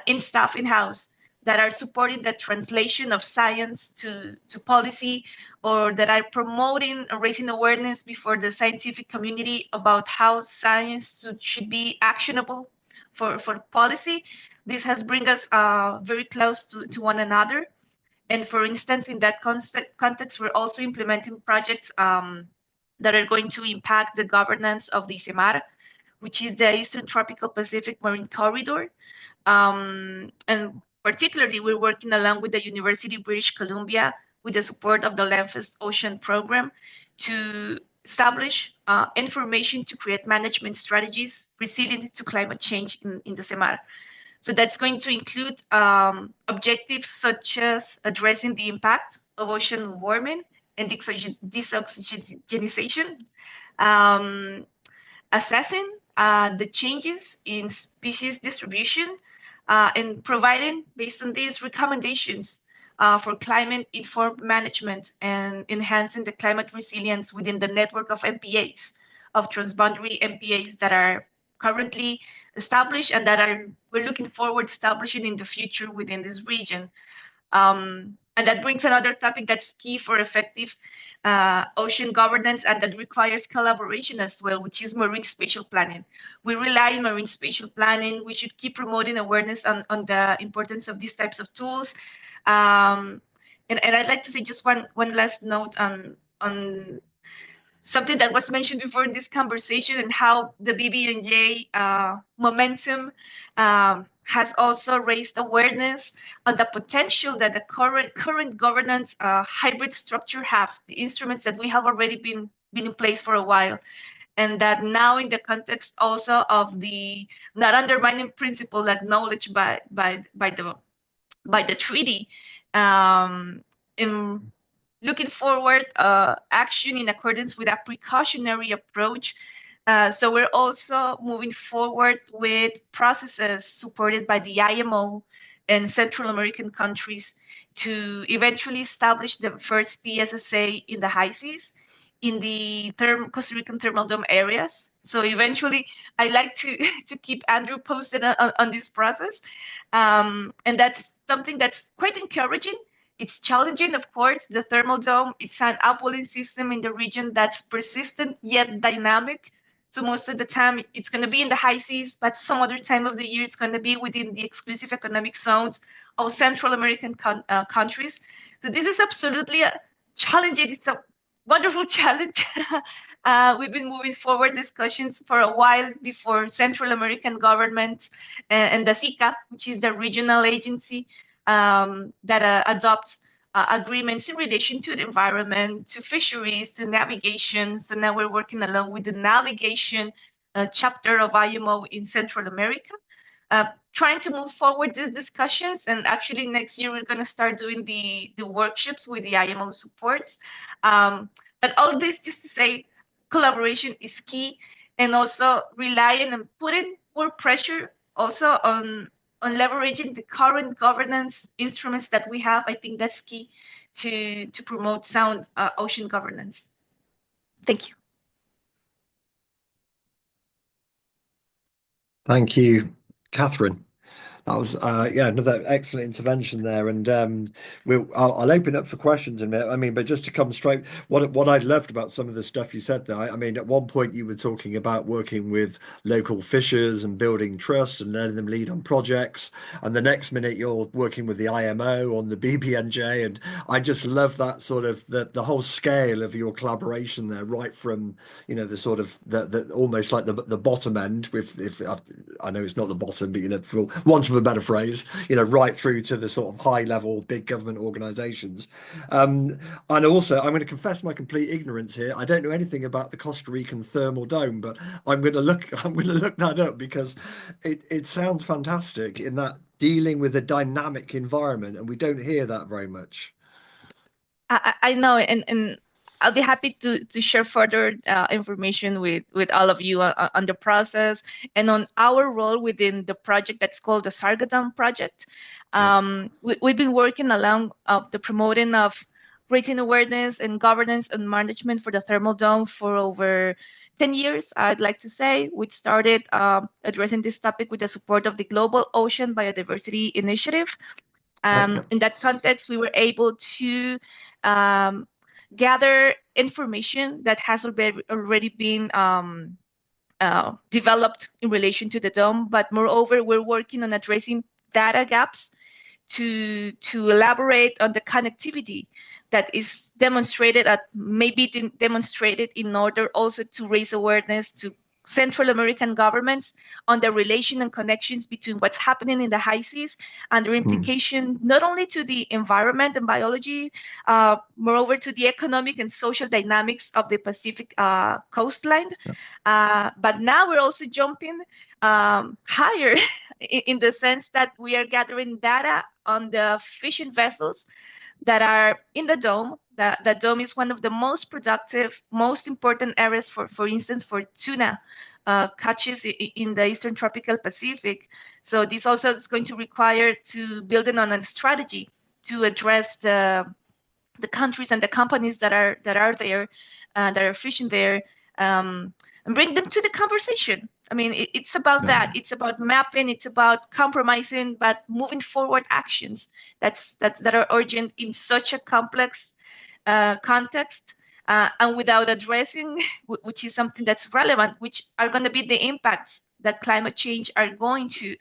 in staff in-house that are supporting the translation of science to policy, or that are promoting or raising awareness before the scientific community about how science should be actionable for policy. This has bring us very close to one another. And for instance, in that context, we're also implementing projects that are going to impact the governance of the ICEMAR, which is the Eastern Tropical Pacific Marine Corridor. And particularly, we're working along with the University of British Columbia with the support of the Landfast Ocean Program to establish information to create management strategies resilient to climate change in the ICEMAR. So that's going to include objectives such as addressing the impact of ocean warming and deoxygenization, assessing the changes in species distribution, and providing, based on these, recommendations for climate-informed management and enhancing the climate resilience within the network of MPAs, of transboundary MPAs that are currently established and that we're looking forward to establishing in the future within this region. And that brings another topic that's key for effective ocean governance and that requires collaboration as well, which is marine spatial planning. We rely on marine spatial planning. We should keep promoting awareness on the importance of these types of tools. And I'd like to say just one last note on something that was mentioned before in this conversation and how the BBNJ momentum has also raised awareness on the potential that the current governance hybrid structure have, the instruments that we have already been in place for a while, and that now in the context also of the not undermining principle acknowledged by the treaty, in looking forward action in accordance with a precautionary approach. So we're also moving forward with processes supported by the IMO and Central American countries to eventually establish the first PSSA in the high seas in the Costa Rican thermal dome areas. So eventually, I like to keep Andrew posted on this process. And that's something that's quite encouraging. It's challenging, of course. The thermal dome, it's an upwelling system in the region that's persistent yet dynamic. So most of the time, it's going to be in the high seas, but some other time of the year, it's going to be within the exclusive economic zones of Central American countries. So this is absolutely a challenging. It's a wonderful challenge. We've been moving forward discussions for a while before Central American government and the SICA, which is the regional agency that adopts agreements in relation to the environment, to fisheries, to navigation. So now we're working along with the navigation chapter of IMO in Central America, trying to move forward these discussions. And actually next year, we're going to start doing the workshops with the IMO support. But all this just to say, collaboration is key, and also relying and putting more pressure also on leveraging the current governance instruments that we have. I think that's key to promote sound ocean governance. Thank you. Thank you, Catherine. That was another excellent intervention there, and I'll open up for questions in a minute. I mean, but just to come straight, what I loved about some of the stuff you said there. I mean, at one point you were talking about working with local fishers and building trust and letting them lead on projects, and the next minute you're working with the IMO on the BBNJ, and I just love that sort of the whole scale of your collaboration there, right from the sort of the almost like the bottom end. If I know it's not the bottom, but for once of a better phrase, right through to the sort of high level big government organizations. And also, I'm going to confess my complete ignorance here. I don't know anything about the Costa Rican thermal dome, but I'm going to look that up because it sounds fantastic in that dealing with a dynamic environment, and we don't hear that very much. I know, and I'll be happy to share further information with all of you on the process and on our role within the project that's called the Sargadam project. We've been working along the promoting of raising awareness and governance and management for the thermal dome for over 10 years, I'd like to say. We started addressing this topic with the support of the Global Ocean Biodiversity Initiative. In that context, we were able to gather information that has already been developed in relation to the dome, but moreover, we're working on addressing data gaps to elaborate on the connectivity that is demonstrated in order also to raise awareness to Central American governments on the relation and connections between what's happening in the high seas and their implication not only to the environment and biology, moreover to the economic and social dynamics of the Pacific coastline. But now we're also jumping higher in the sense that we are gathering data on the fishing vessels that are in the dome. The dome is one of the most productive, most important areas for instance, for tuna catches in the Eastern Tropical Pacific. So this also is going to require to building on a strategy to address the countries and the companies that are there, that are fishing there, and bring them to the conversation. I mean, it's about that. It's about mapping. It's about compromising, but moving forward actions that are urgent in such a complex context, and without addressing, which is something that's relevant, which are going to be the impacts that climate change are going to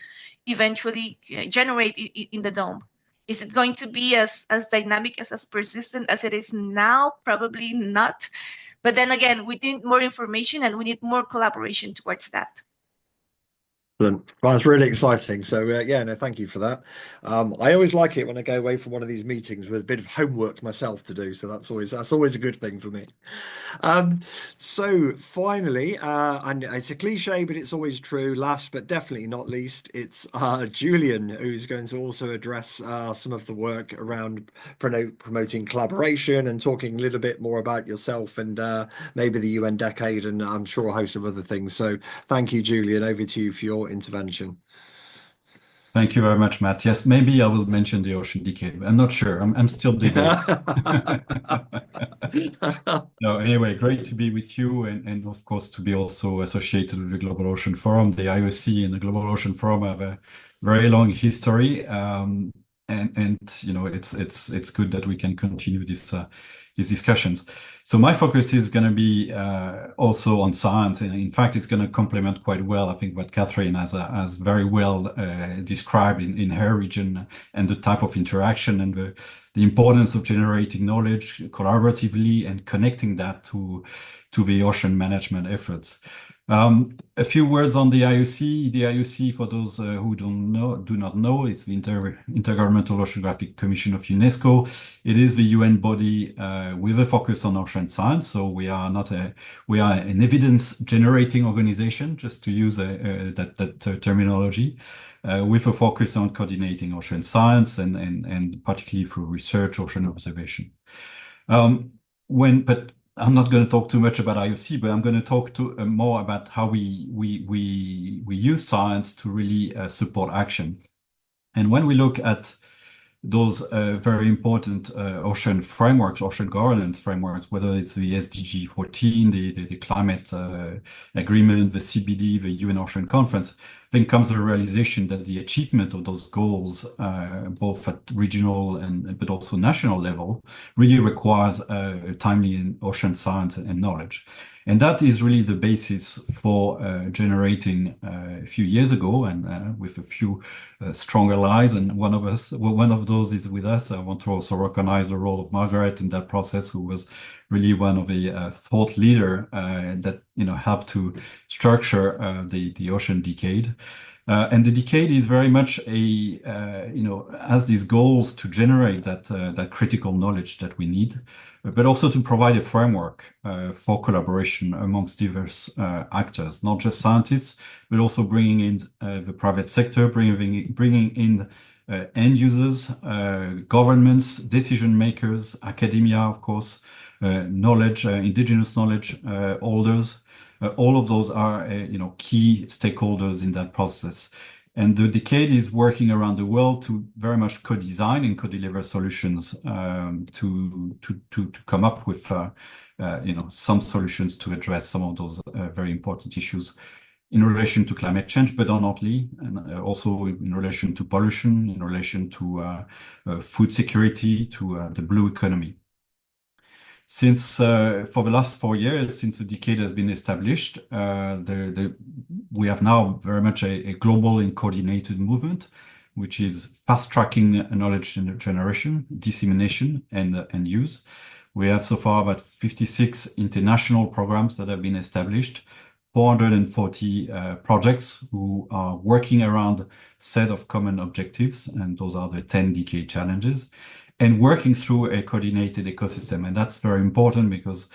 eventually generate in the dome. Is it going to be as dynamic, as persistent as it is now? Probably not. But then again, we need more information and we need more collaboration towards that. Well, it's really exciting. So yeah, no, thank you for that. I always like it when I go away from one of these meetings with a bit of homework myself to do. So that's always a good thing for me. So finally, and it's a cliche, but it's always true. Last but definitely not least, it's Julian who's going to also address some of the work around promoting collaboration and talking a little bit more about yourself and maybe the UN decade, and I'm sure a host of other things. So thank you, Julian. Over to you for your intervention. Thank you very much, Matt. Yes, maybe I will mention the ocean decade. I'm not sure. I'm still debating. No, anyway, great to be with you, and of course to be also associated with the Global Ocean Forum. The IOC and the Global Ocean Forum have a very long history, and you know it's good that we can continue these discussions. So my focus is going to be also on science, and in fact, it's going to complement quite well, I think, what Catherine has very well described in her region, and the type of interaction and the importance of generating knowledge collaboratively and connecting that to the ocean management efforts. A few words on the IOC. The IOC, for those who do not know, it's the Intergovernmental Oceanographic Commission of UNESCO. It is the UN body with a focus on ocean science. So we are an evidence-generating organization, just to use that terminology, with a focus on coordinating ocean science and particularly through research, ocean observation. But I'm not going to talk too much about IOC, but I'm going to talk more about how we use science to really support action. And when we look at those very important ocean frameworks, ocean governance frameworks, whether it's the SDG 14, the climate agreement, the CBD, the UN Ocean Conference, then comes the realization that the achievement of those goals, both at regional but also national level, really requires timely ocean science and knowledge. And that is really the basis for generating a few years ago, and with a few strong allies, and one of those is with us. I want to also recognize the role of Margaret in that process, who was really one of the thought leader that helped to structure the ocean decade. And the decade is very much has these goals to generate that critical knowledge that we need, but also to provide a framework for collaboration amongst diverse actors, not just scientists, but also bringing in the private sector, bringing in end users, governments, decision makers, academia, of course, knowledge, indigenous knowledge holders. All of those are key stakeholders in that process. And the decade is working around the world to very much co-design and co-deliver solutions to come up with some solutions to address some of those very important issues in relation to climate change, but not only, and also in relation to pollution, in relation to food security, to the blue economy. Since for the last 4 years, since the decade has been established, we have now very much a global and coordinated movement, which is fast-tracking knowledge generation, dissemination, and use. We have so far about 56 international programs that have been established, 440 projects who are working around a set of common objectives, and those are the 10 decade challenges, and working through a coordinated ecosystem. And that's very important because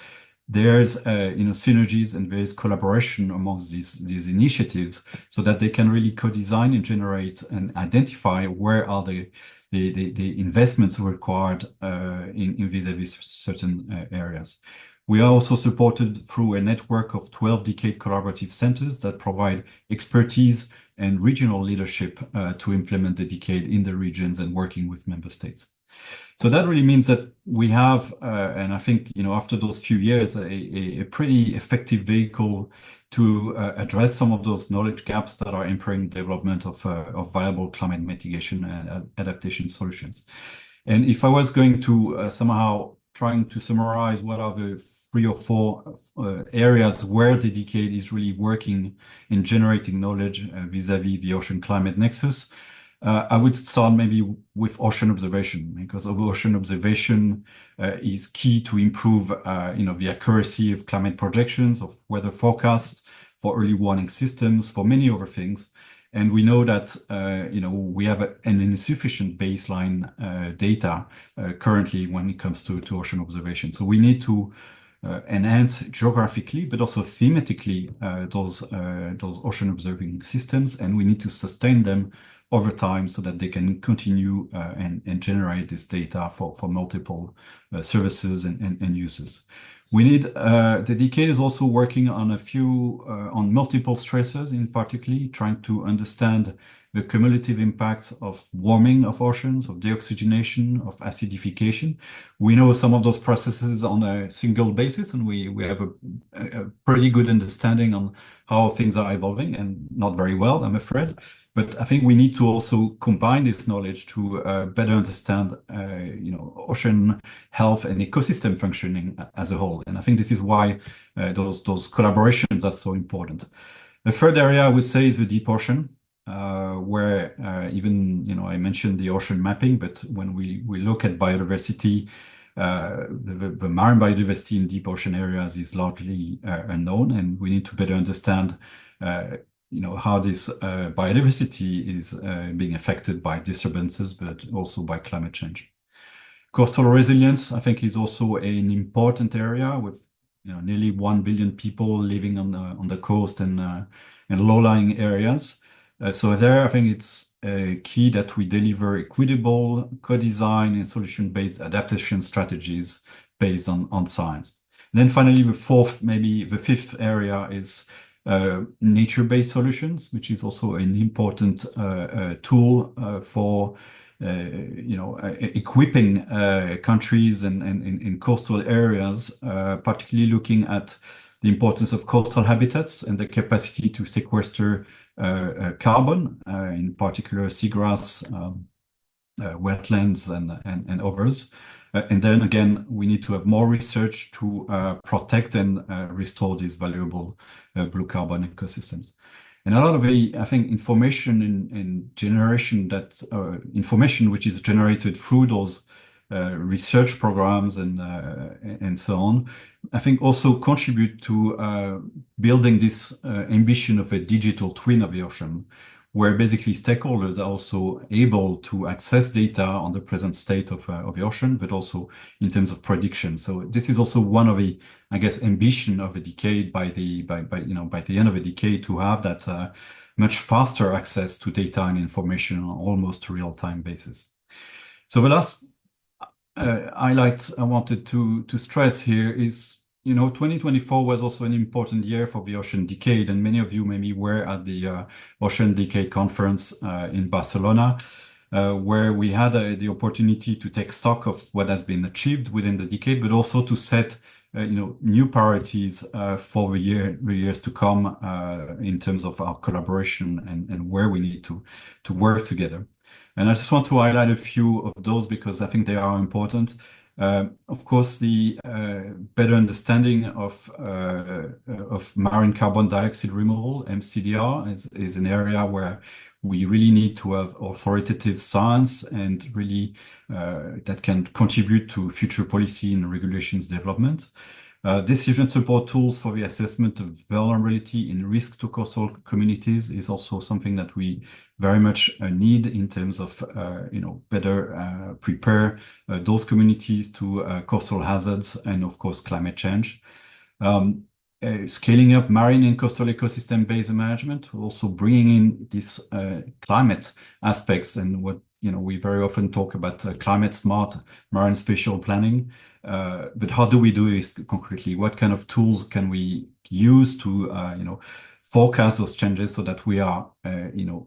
there's synergies and there's collaboration amongst these initiatives, so that they can really co-design and generate and identify where are the investments required in vis-a-vis certain areas. We are also supported through a network of 12 decade collaborative centers that provide expertise and regional leadership to implement the decade in the regions and working with member states. So that really means that we have, and I think, after those few years, a pretty effective vehicle to address some of those knowledge gaps that are impairing development of viable climate mitigation and adaptation solutions. And if I was going to somehow trying to summarize what are the 3 or 4 areas where the decade is really working in generating knowledge vis-a-vis the ocean climate nexus, I would start maybe with ocean observation, because ocean observation is key to improve, the accuracy of climate projections, of weather forecasts, for early warning systems, for many other things. And we know that, we have an insufficient baseline data currently when it comes to ocean observation. So we need to enhance geographically, but also thematically those ocean observing systems, and we need to sustain them over time so that they can continue and generate this data for multiple services and uses. We need, the decade is also working on on multiple stressors, in particular, trying to understand the cumulative impacts of warming of oceans, of deoxygenation, of acidification. We know some of those processes on a single basis, and we have a pretty good understanding on how things are evolving, and not very well, I'm afraid. But I think we need to also combine this knowledge to better understand, ocean health and ecosystem functioning as a whole. And I think this is why those collaborations are so important. The third area I would say is the deep ocean, where even, I mentioned the ocean mapping, but when we look at biodiversity, the marine biodiversity in deep ocean areas is largely unknown, and we need to better understand how this biodiversity is being affected by disturbances, but also by climate change. Coastal resilience, I think, is also an important area with nearly 1 billion people living on the coast and low-lying areas. So there, I think it's key that we deliver equitable, co-design, and solution-based adaptation strategies based on science. And then finally, the fifth area is nature-based solutions, which is also an important tool for equipping countries and coastal areas, particularly looking at the importance of coastal habitats and the capacity to sequester carbon, in particular seagrass, wetlands, and others. And then again, we need to have more research to protect and restore these valuable blue carbon ecosystems. And a lot of I think, information and generation information which is generated through those research programs and so on, I think also contribute to building this ambition of a digital twin of the ocean, where basically stakeholders are also able to access data on the present state of the ocean, but also in terms of prediction. So this is also one of the, I guess, ambition of the decade by the end of the decade, to have that much faster access to data and information on almost real-time basis. So the last highlight I wanted to stress here is, 2024 was also an important year for the Ocean Decade, and many of you maybe were at the Ocean Decade conference in Barcelona, where we had the opportunity to take stock of what has been achieved within the decade, but also to set new priorities for the years to come in terms of our collaboration and where we need to work together. And I just want to highlight a few of those because I think they are important. Of course, the better understanding of marine carbon dioxide removal, MCDR, is an area where we really need to have authoritative science and really that can contribute to future policy and regulations development. Decision support tools for the assessment of vulnerability and risk to coastal communities is also something that we very much need in terms of better prepare those communities to coastal hazards and of course climate change. Scaling up marine and coastal ecosystem-based management, also bringing in these climate aspects and what we very often talk about climate smart marine spatial planning. But how do we do this concretely? What kind of tools can we use to forecast those changes so that we are,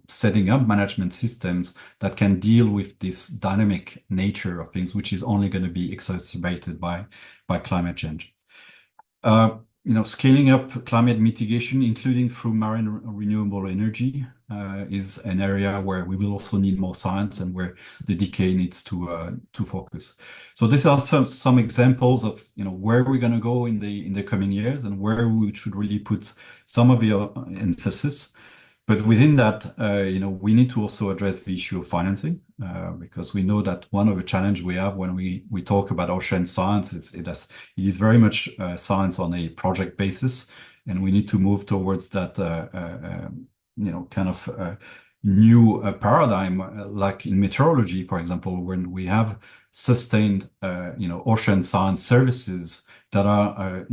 setting up management systems that can deal with this dynamic nature of things, which is only going to be exacerbated by climate change. Scaling up climate mitigation, including through marine renewable energy, is an area where we will also need more science and where the DK needs to focus. So these are some examples of where we're going to go in the coming years and where we should really put some of the emphasis. But within that, we need to also address the issue of financing, because we know that one of the challenges we have when we talk about ocean science is it is very much science on a project basis, and we need to move towards that, kind of new paradigm, like in meteorology, for example, when we have sustained, ocean science services that are,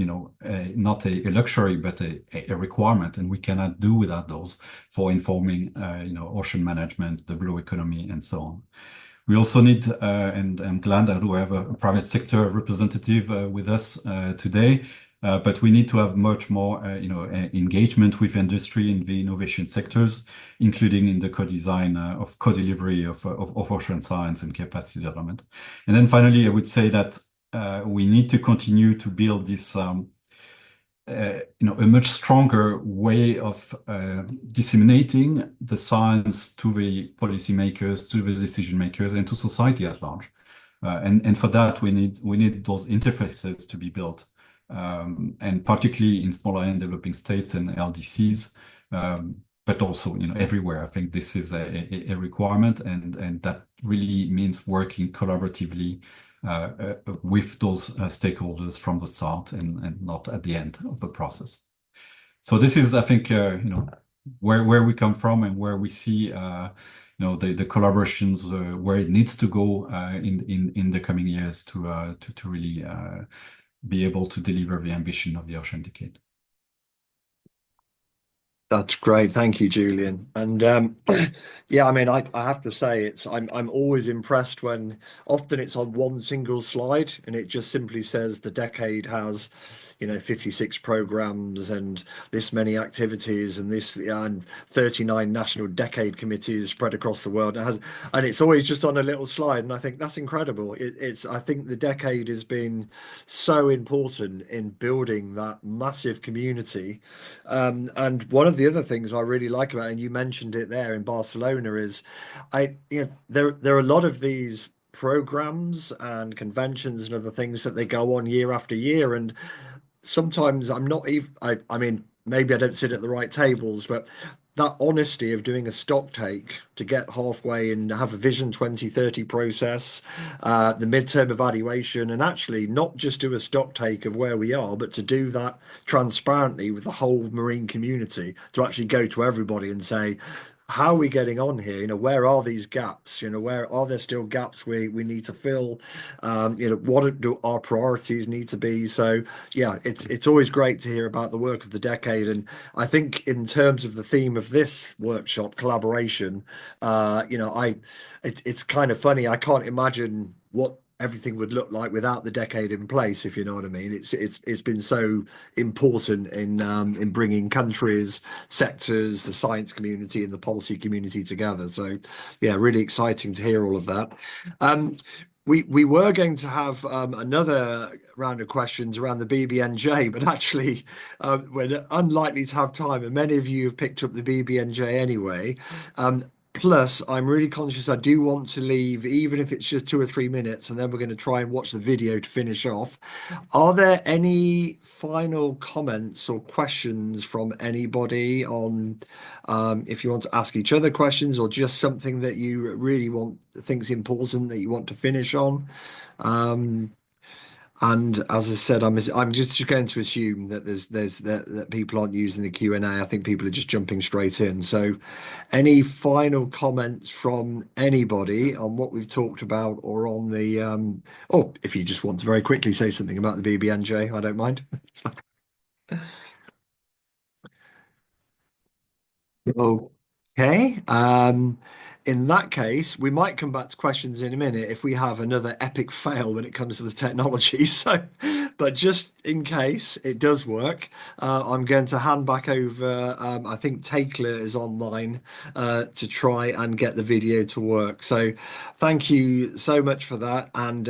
not a luxury, but a requirement, and we cannot do without those for informing, ocean management, the blue economy, and so on. We also need, and I'm glad that we have a private sector representative with us today, but we need to have much more, engagement with industry in the innovation sectors, including in the co-design of co-delivery of ocean science and capacity development. And then finally, I would say that we need to continue to build this, a much stronger way of disseminating the science to the policymakers, to the decision makers, and to society at large. And for that, we need those interfaces to be built, and particularly in smaller and developing states and LDCs, but also everywhere. I think this is a requirement, and that really means working collaboratively with those stakeholders from the start and not at the end of the process. So this is, I think, where we come from and where we see, the collaborations where it needs to go in the coming years to really be able to deliver the ambition of the Ocean Decade. That's great. Thank you, Julian. And yeah, I mean, I have to say I'm always impressed when often it's on one single slide and it just simply says the decade has 56 programs and this many activities and this and 39 national decade committees spread across the world. And it's always just on a little slide, and I think that's incredible. I think the decade has been so important in building that massive community. And one of the other things I really like about it, and you mentioned it there in Barcelona, is there are a lot of these programs and conventions and other things that they go on year after year, and sometimes I'm not even, I mean, maybe I don't sit at the right tables, but that honesty of doing a stock take to get halfway and have a Vision 2030 process, the midterm evaluation, and actually not just do a stock take of where we are, but to do that transparently with the whole marine community, to actually go to everybody and say, how are we getting on here? Where are these gaps? Where are there still gaps we need to fill? What do our priorities need to be? So yeah, it's always great to hear about the work of the decade. And I think in terms of the theme of this workshop, collaboration, it's kind of funny. I can't imagine what everything would look like without the decade in place, if you know what I mean. It's been so important in bringing countries, sectors, the science community, and the policy community together. So yeah, really exciting to hear all of that. We were going to have another round of questions around the BBNJ, but actually we're unlikely to have time, and many of you have picked up the BBNJ anyway. Plus, I'm really conscious I do want to leave, even if it's just 2 or 3 minutes, and then we're going to try and watch the video to finish off. Are there any final comments or questions from anybody on if you want to ask each other questions, or just something that you really think's important that you want to finish on? And as I said, I'm just going to assume that that people aren't using the Q&A. I think people are just jumping straight in. So any final comments from anybody on what we've talked about, or on the or if you just want to very quickly say something about the BBNJ, I don't mind. Okay. In that case, we might come back to questions in a minute if we have another epic fail when it comes to the technology. So, but just in case it does work, I'm going to hand back over. I think Takeler is online to try and get the video to work. So, thank you so much for that, and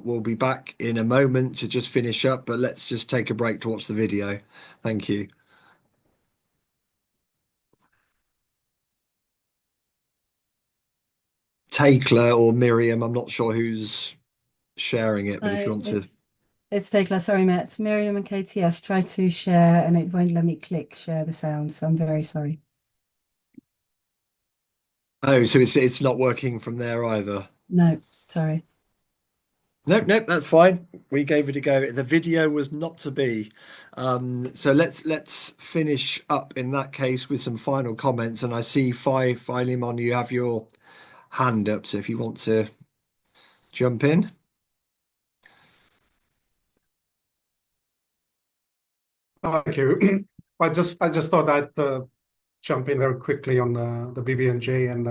we'll be back in a moment to just finish up. But let's just take a break to watch the video. Thank you. Takeler or Miriam, I'm not sure who's sharing it, but if you want to. It's Takeler, sorry, Matt. Miriam and Katie, I've tried to share and it won't let me click share the sound, so I'm very sorry. Oh, so it's not working from there either. No, sorry. Nope, that's fine. We gave it a go. The video was not to be. So let's finish up in that case with some final comments. And I see Philemon, you have your hand up, so if you want to jump in. Thank you. I just thought I'd jump in very quickly on the BBNJ, and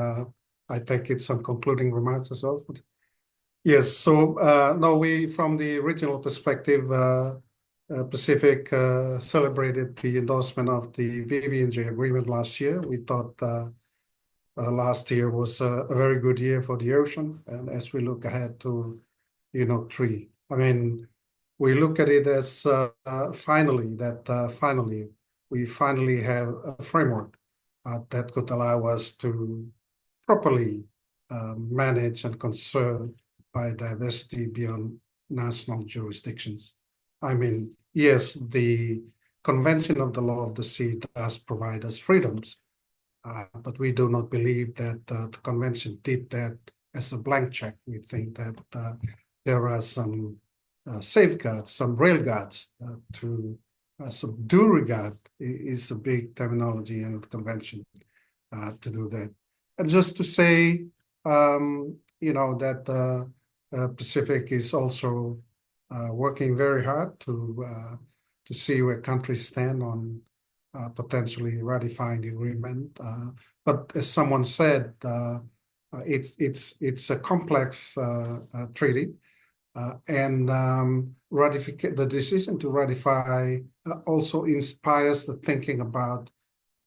I take it some concluding remarks as well. Yes, so no, we from the regional perspective, Pacific celebrated the endorsement of the BBNJ Agreement last year. We thought last year was a very good year for the ocean, and as we look ahead to, I mean, we look at it as finally we finally have a framework that could allow us to properly manage and conserve biodiversity beyond national jurisdictions. I mean, yes, the Convention of the Law of the Sea does provide us freedoms, but we do not believe that the Convention did that as a blank check. We think that there are some safeguards, some railguards to some due regard is a big terminology in the Convention to do that. And just to say, that Pacific is also working very hard to see where countries stand on potentially ratifying the agreement. But as someone said, it's a complex treaty, and the decision to ratify also inspires the thinking about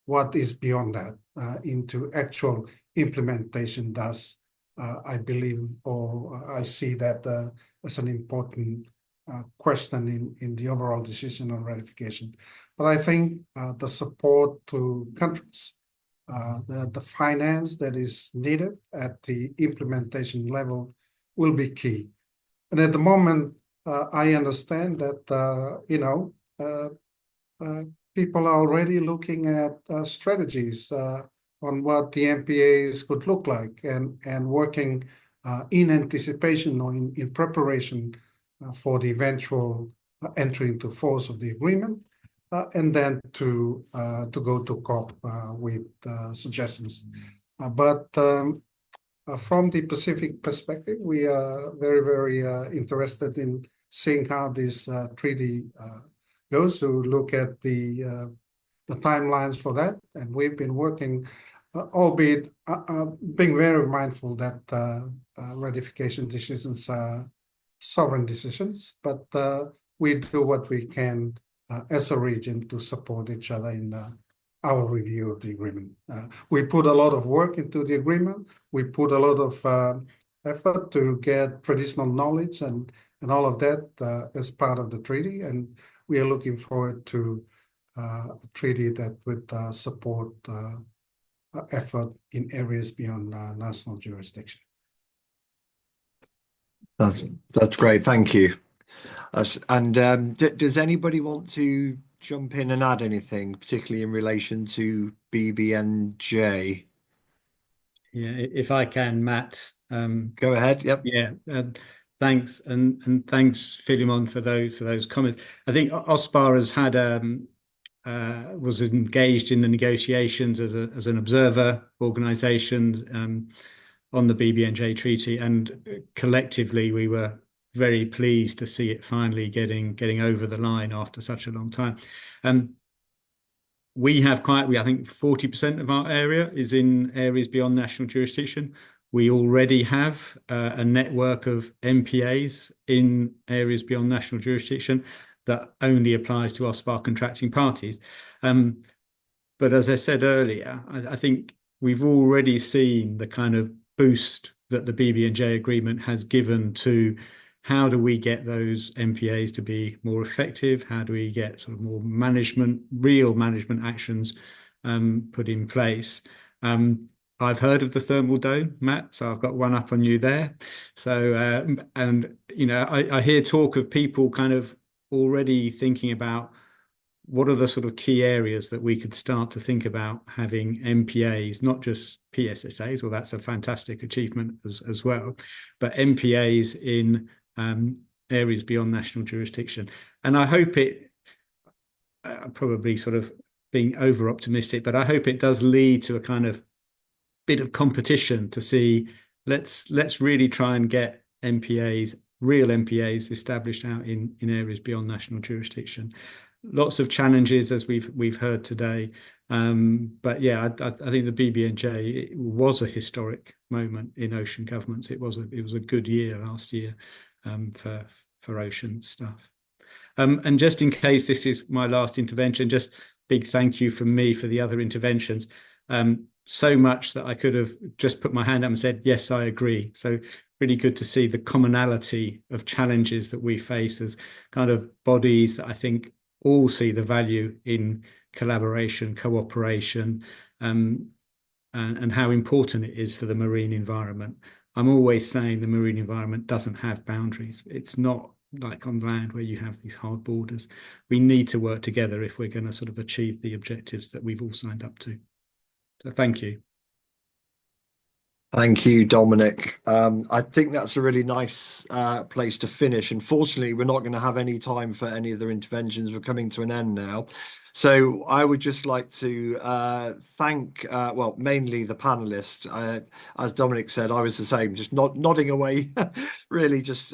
what is beyond that into actual implementation. Thus, I believe, or I see that as an important question in the overall decision on ratification. But I think the support to countries, the finance that is needed at the implementation level will be key. And at the moment, I understand that, people are already looking at strategies on what the MPAs could look like, and working in anticipation or in preparation for the eventual entry into force of the agreement, and then to go to COP with suggestions. But from the Pacific perspective, we are very, very interested in seeing how this treaty goes, to look at the timelines for that. And we've been working, albeit being very mindful that ratification decisions are sovereign decisions, but we do what we can as a region to support each other in our review of the agreement. We put a lot of work into the agreement. We put a lot of effort to get traditional knowledge and all of that as part of the treaty. And we are looking forward to a treaty that would support effort in areas beyond national jurisdiction. That's great. Thank you. And does anybody want to jump in and add anything, particularly in relation to BBNJ? Yeah, if I can, Matt. Go ahead. Yep. Yeah. Thanks, and thanks, Philemon, for those comments. I think OSPAR has had was engaged in the negotiations as an observer organisation on the BBNJ treaty, and collectively we were very pleased to see it finally getting over the line after such a long time. we have I think 40% of our area is in areas beyond national jurisdiction. We already have a network of MPAs in areas beyond national jurisdiction that only applies to our spark contracting parties. But as I said earlier, I think we've already seen the kind of boost that the BBNJ agreement has given to how do we get those MPAs to be more effective? How do we get sort of more real management actions put in place? I've heard of the thermal dome, Matt, so I've got one up on you there. So, and, you know, I hear talk of people kind of already thinking about what are the sort of key areas that we could start to think about having MPAs, not just PSSAs, well, that's a fantastic achievement as well, but MPAs in areas beyond national jurisdiction. And I hope probably sort of being over optimistic, but I hope it does lead to a kind of bit of competition to see, let's really try and get MPAs, real MPAs established out in areas beyond national jurisdiction. Lots of challenges as we've heard today, but yeah, I think the BBNJ was a historic moment in ocean governments. It was a good year last year for ocean stuff. And just in case this is my last intervention, just big thank you from me for the other interventions. So much that I could have just put my hand up and said, yes, I agree. So really good to see the commonality of challenges that we face as kind of bodies that I think all see the value in collaboration, cooperation, and how important it is for the marine environment. I'm always saying the marine environment doesn't have boundaries. It's not like on land where you have these hard borders. We need to work together if we're going to sort of achieve the objectives that we've all signed up to. So thank you. Thank you, Dominic. I think that's a really nice place to finish. Unfortunately, we're not going to have any time for any other interventions. We're coming to an end now. So I would just like to thank, well, mainly the panelists. As Dominic said, I was the same, just nodding away, really just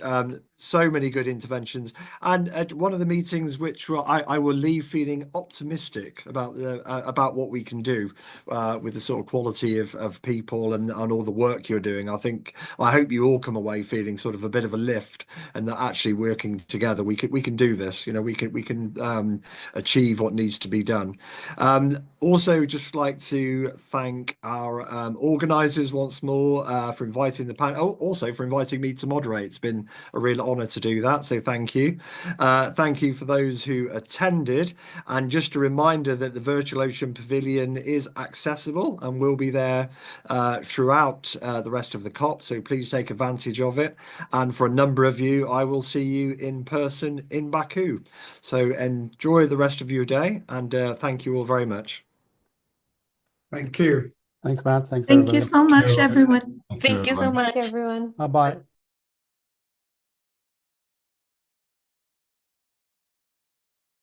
so many good interventions. And at one of the meetings, which I will leave feeling optimistic about what we can do with the sort of quality of people and all the work you're doing. I hope you all come away feeling sort of a bit of a lift, and that actually working together, we can do this. You know, we can achieve what needs to be done. Also, just like to thank our organisers once more for inviting the panel, also for inviting me to moderate. It's been a real honour to do that, so thank you. Thank you for those who attended, and just a reminder that the Virtual Ocean Pavilion is accessible and will be there throughout the rest of the COP, so please take advantage of it. And for a number of you, I will see you in person in Baku. So enjoy the rest of your day, and thank you all very much. Thank you. Thanks, Matt. Thanks, Thank everybody. you so much, everyone. Thank you so much, everyone. Bye-bye.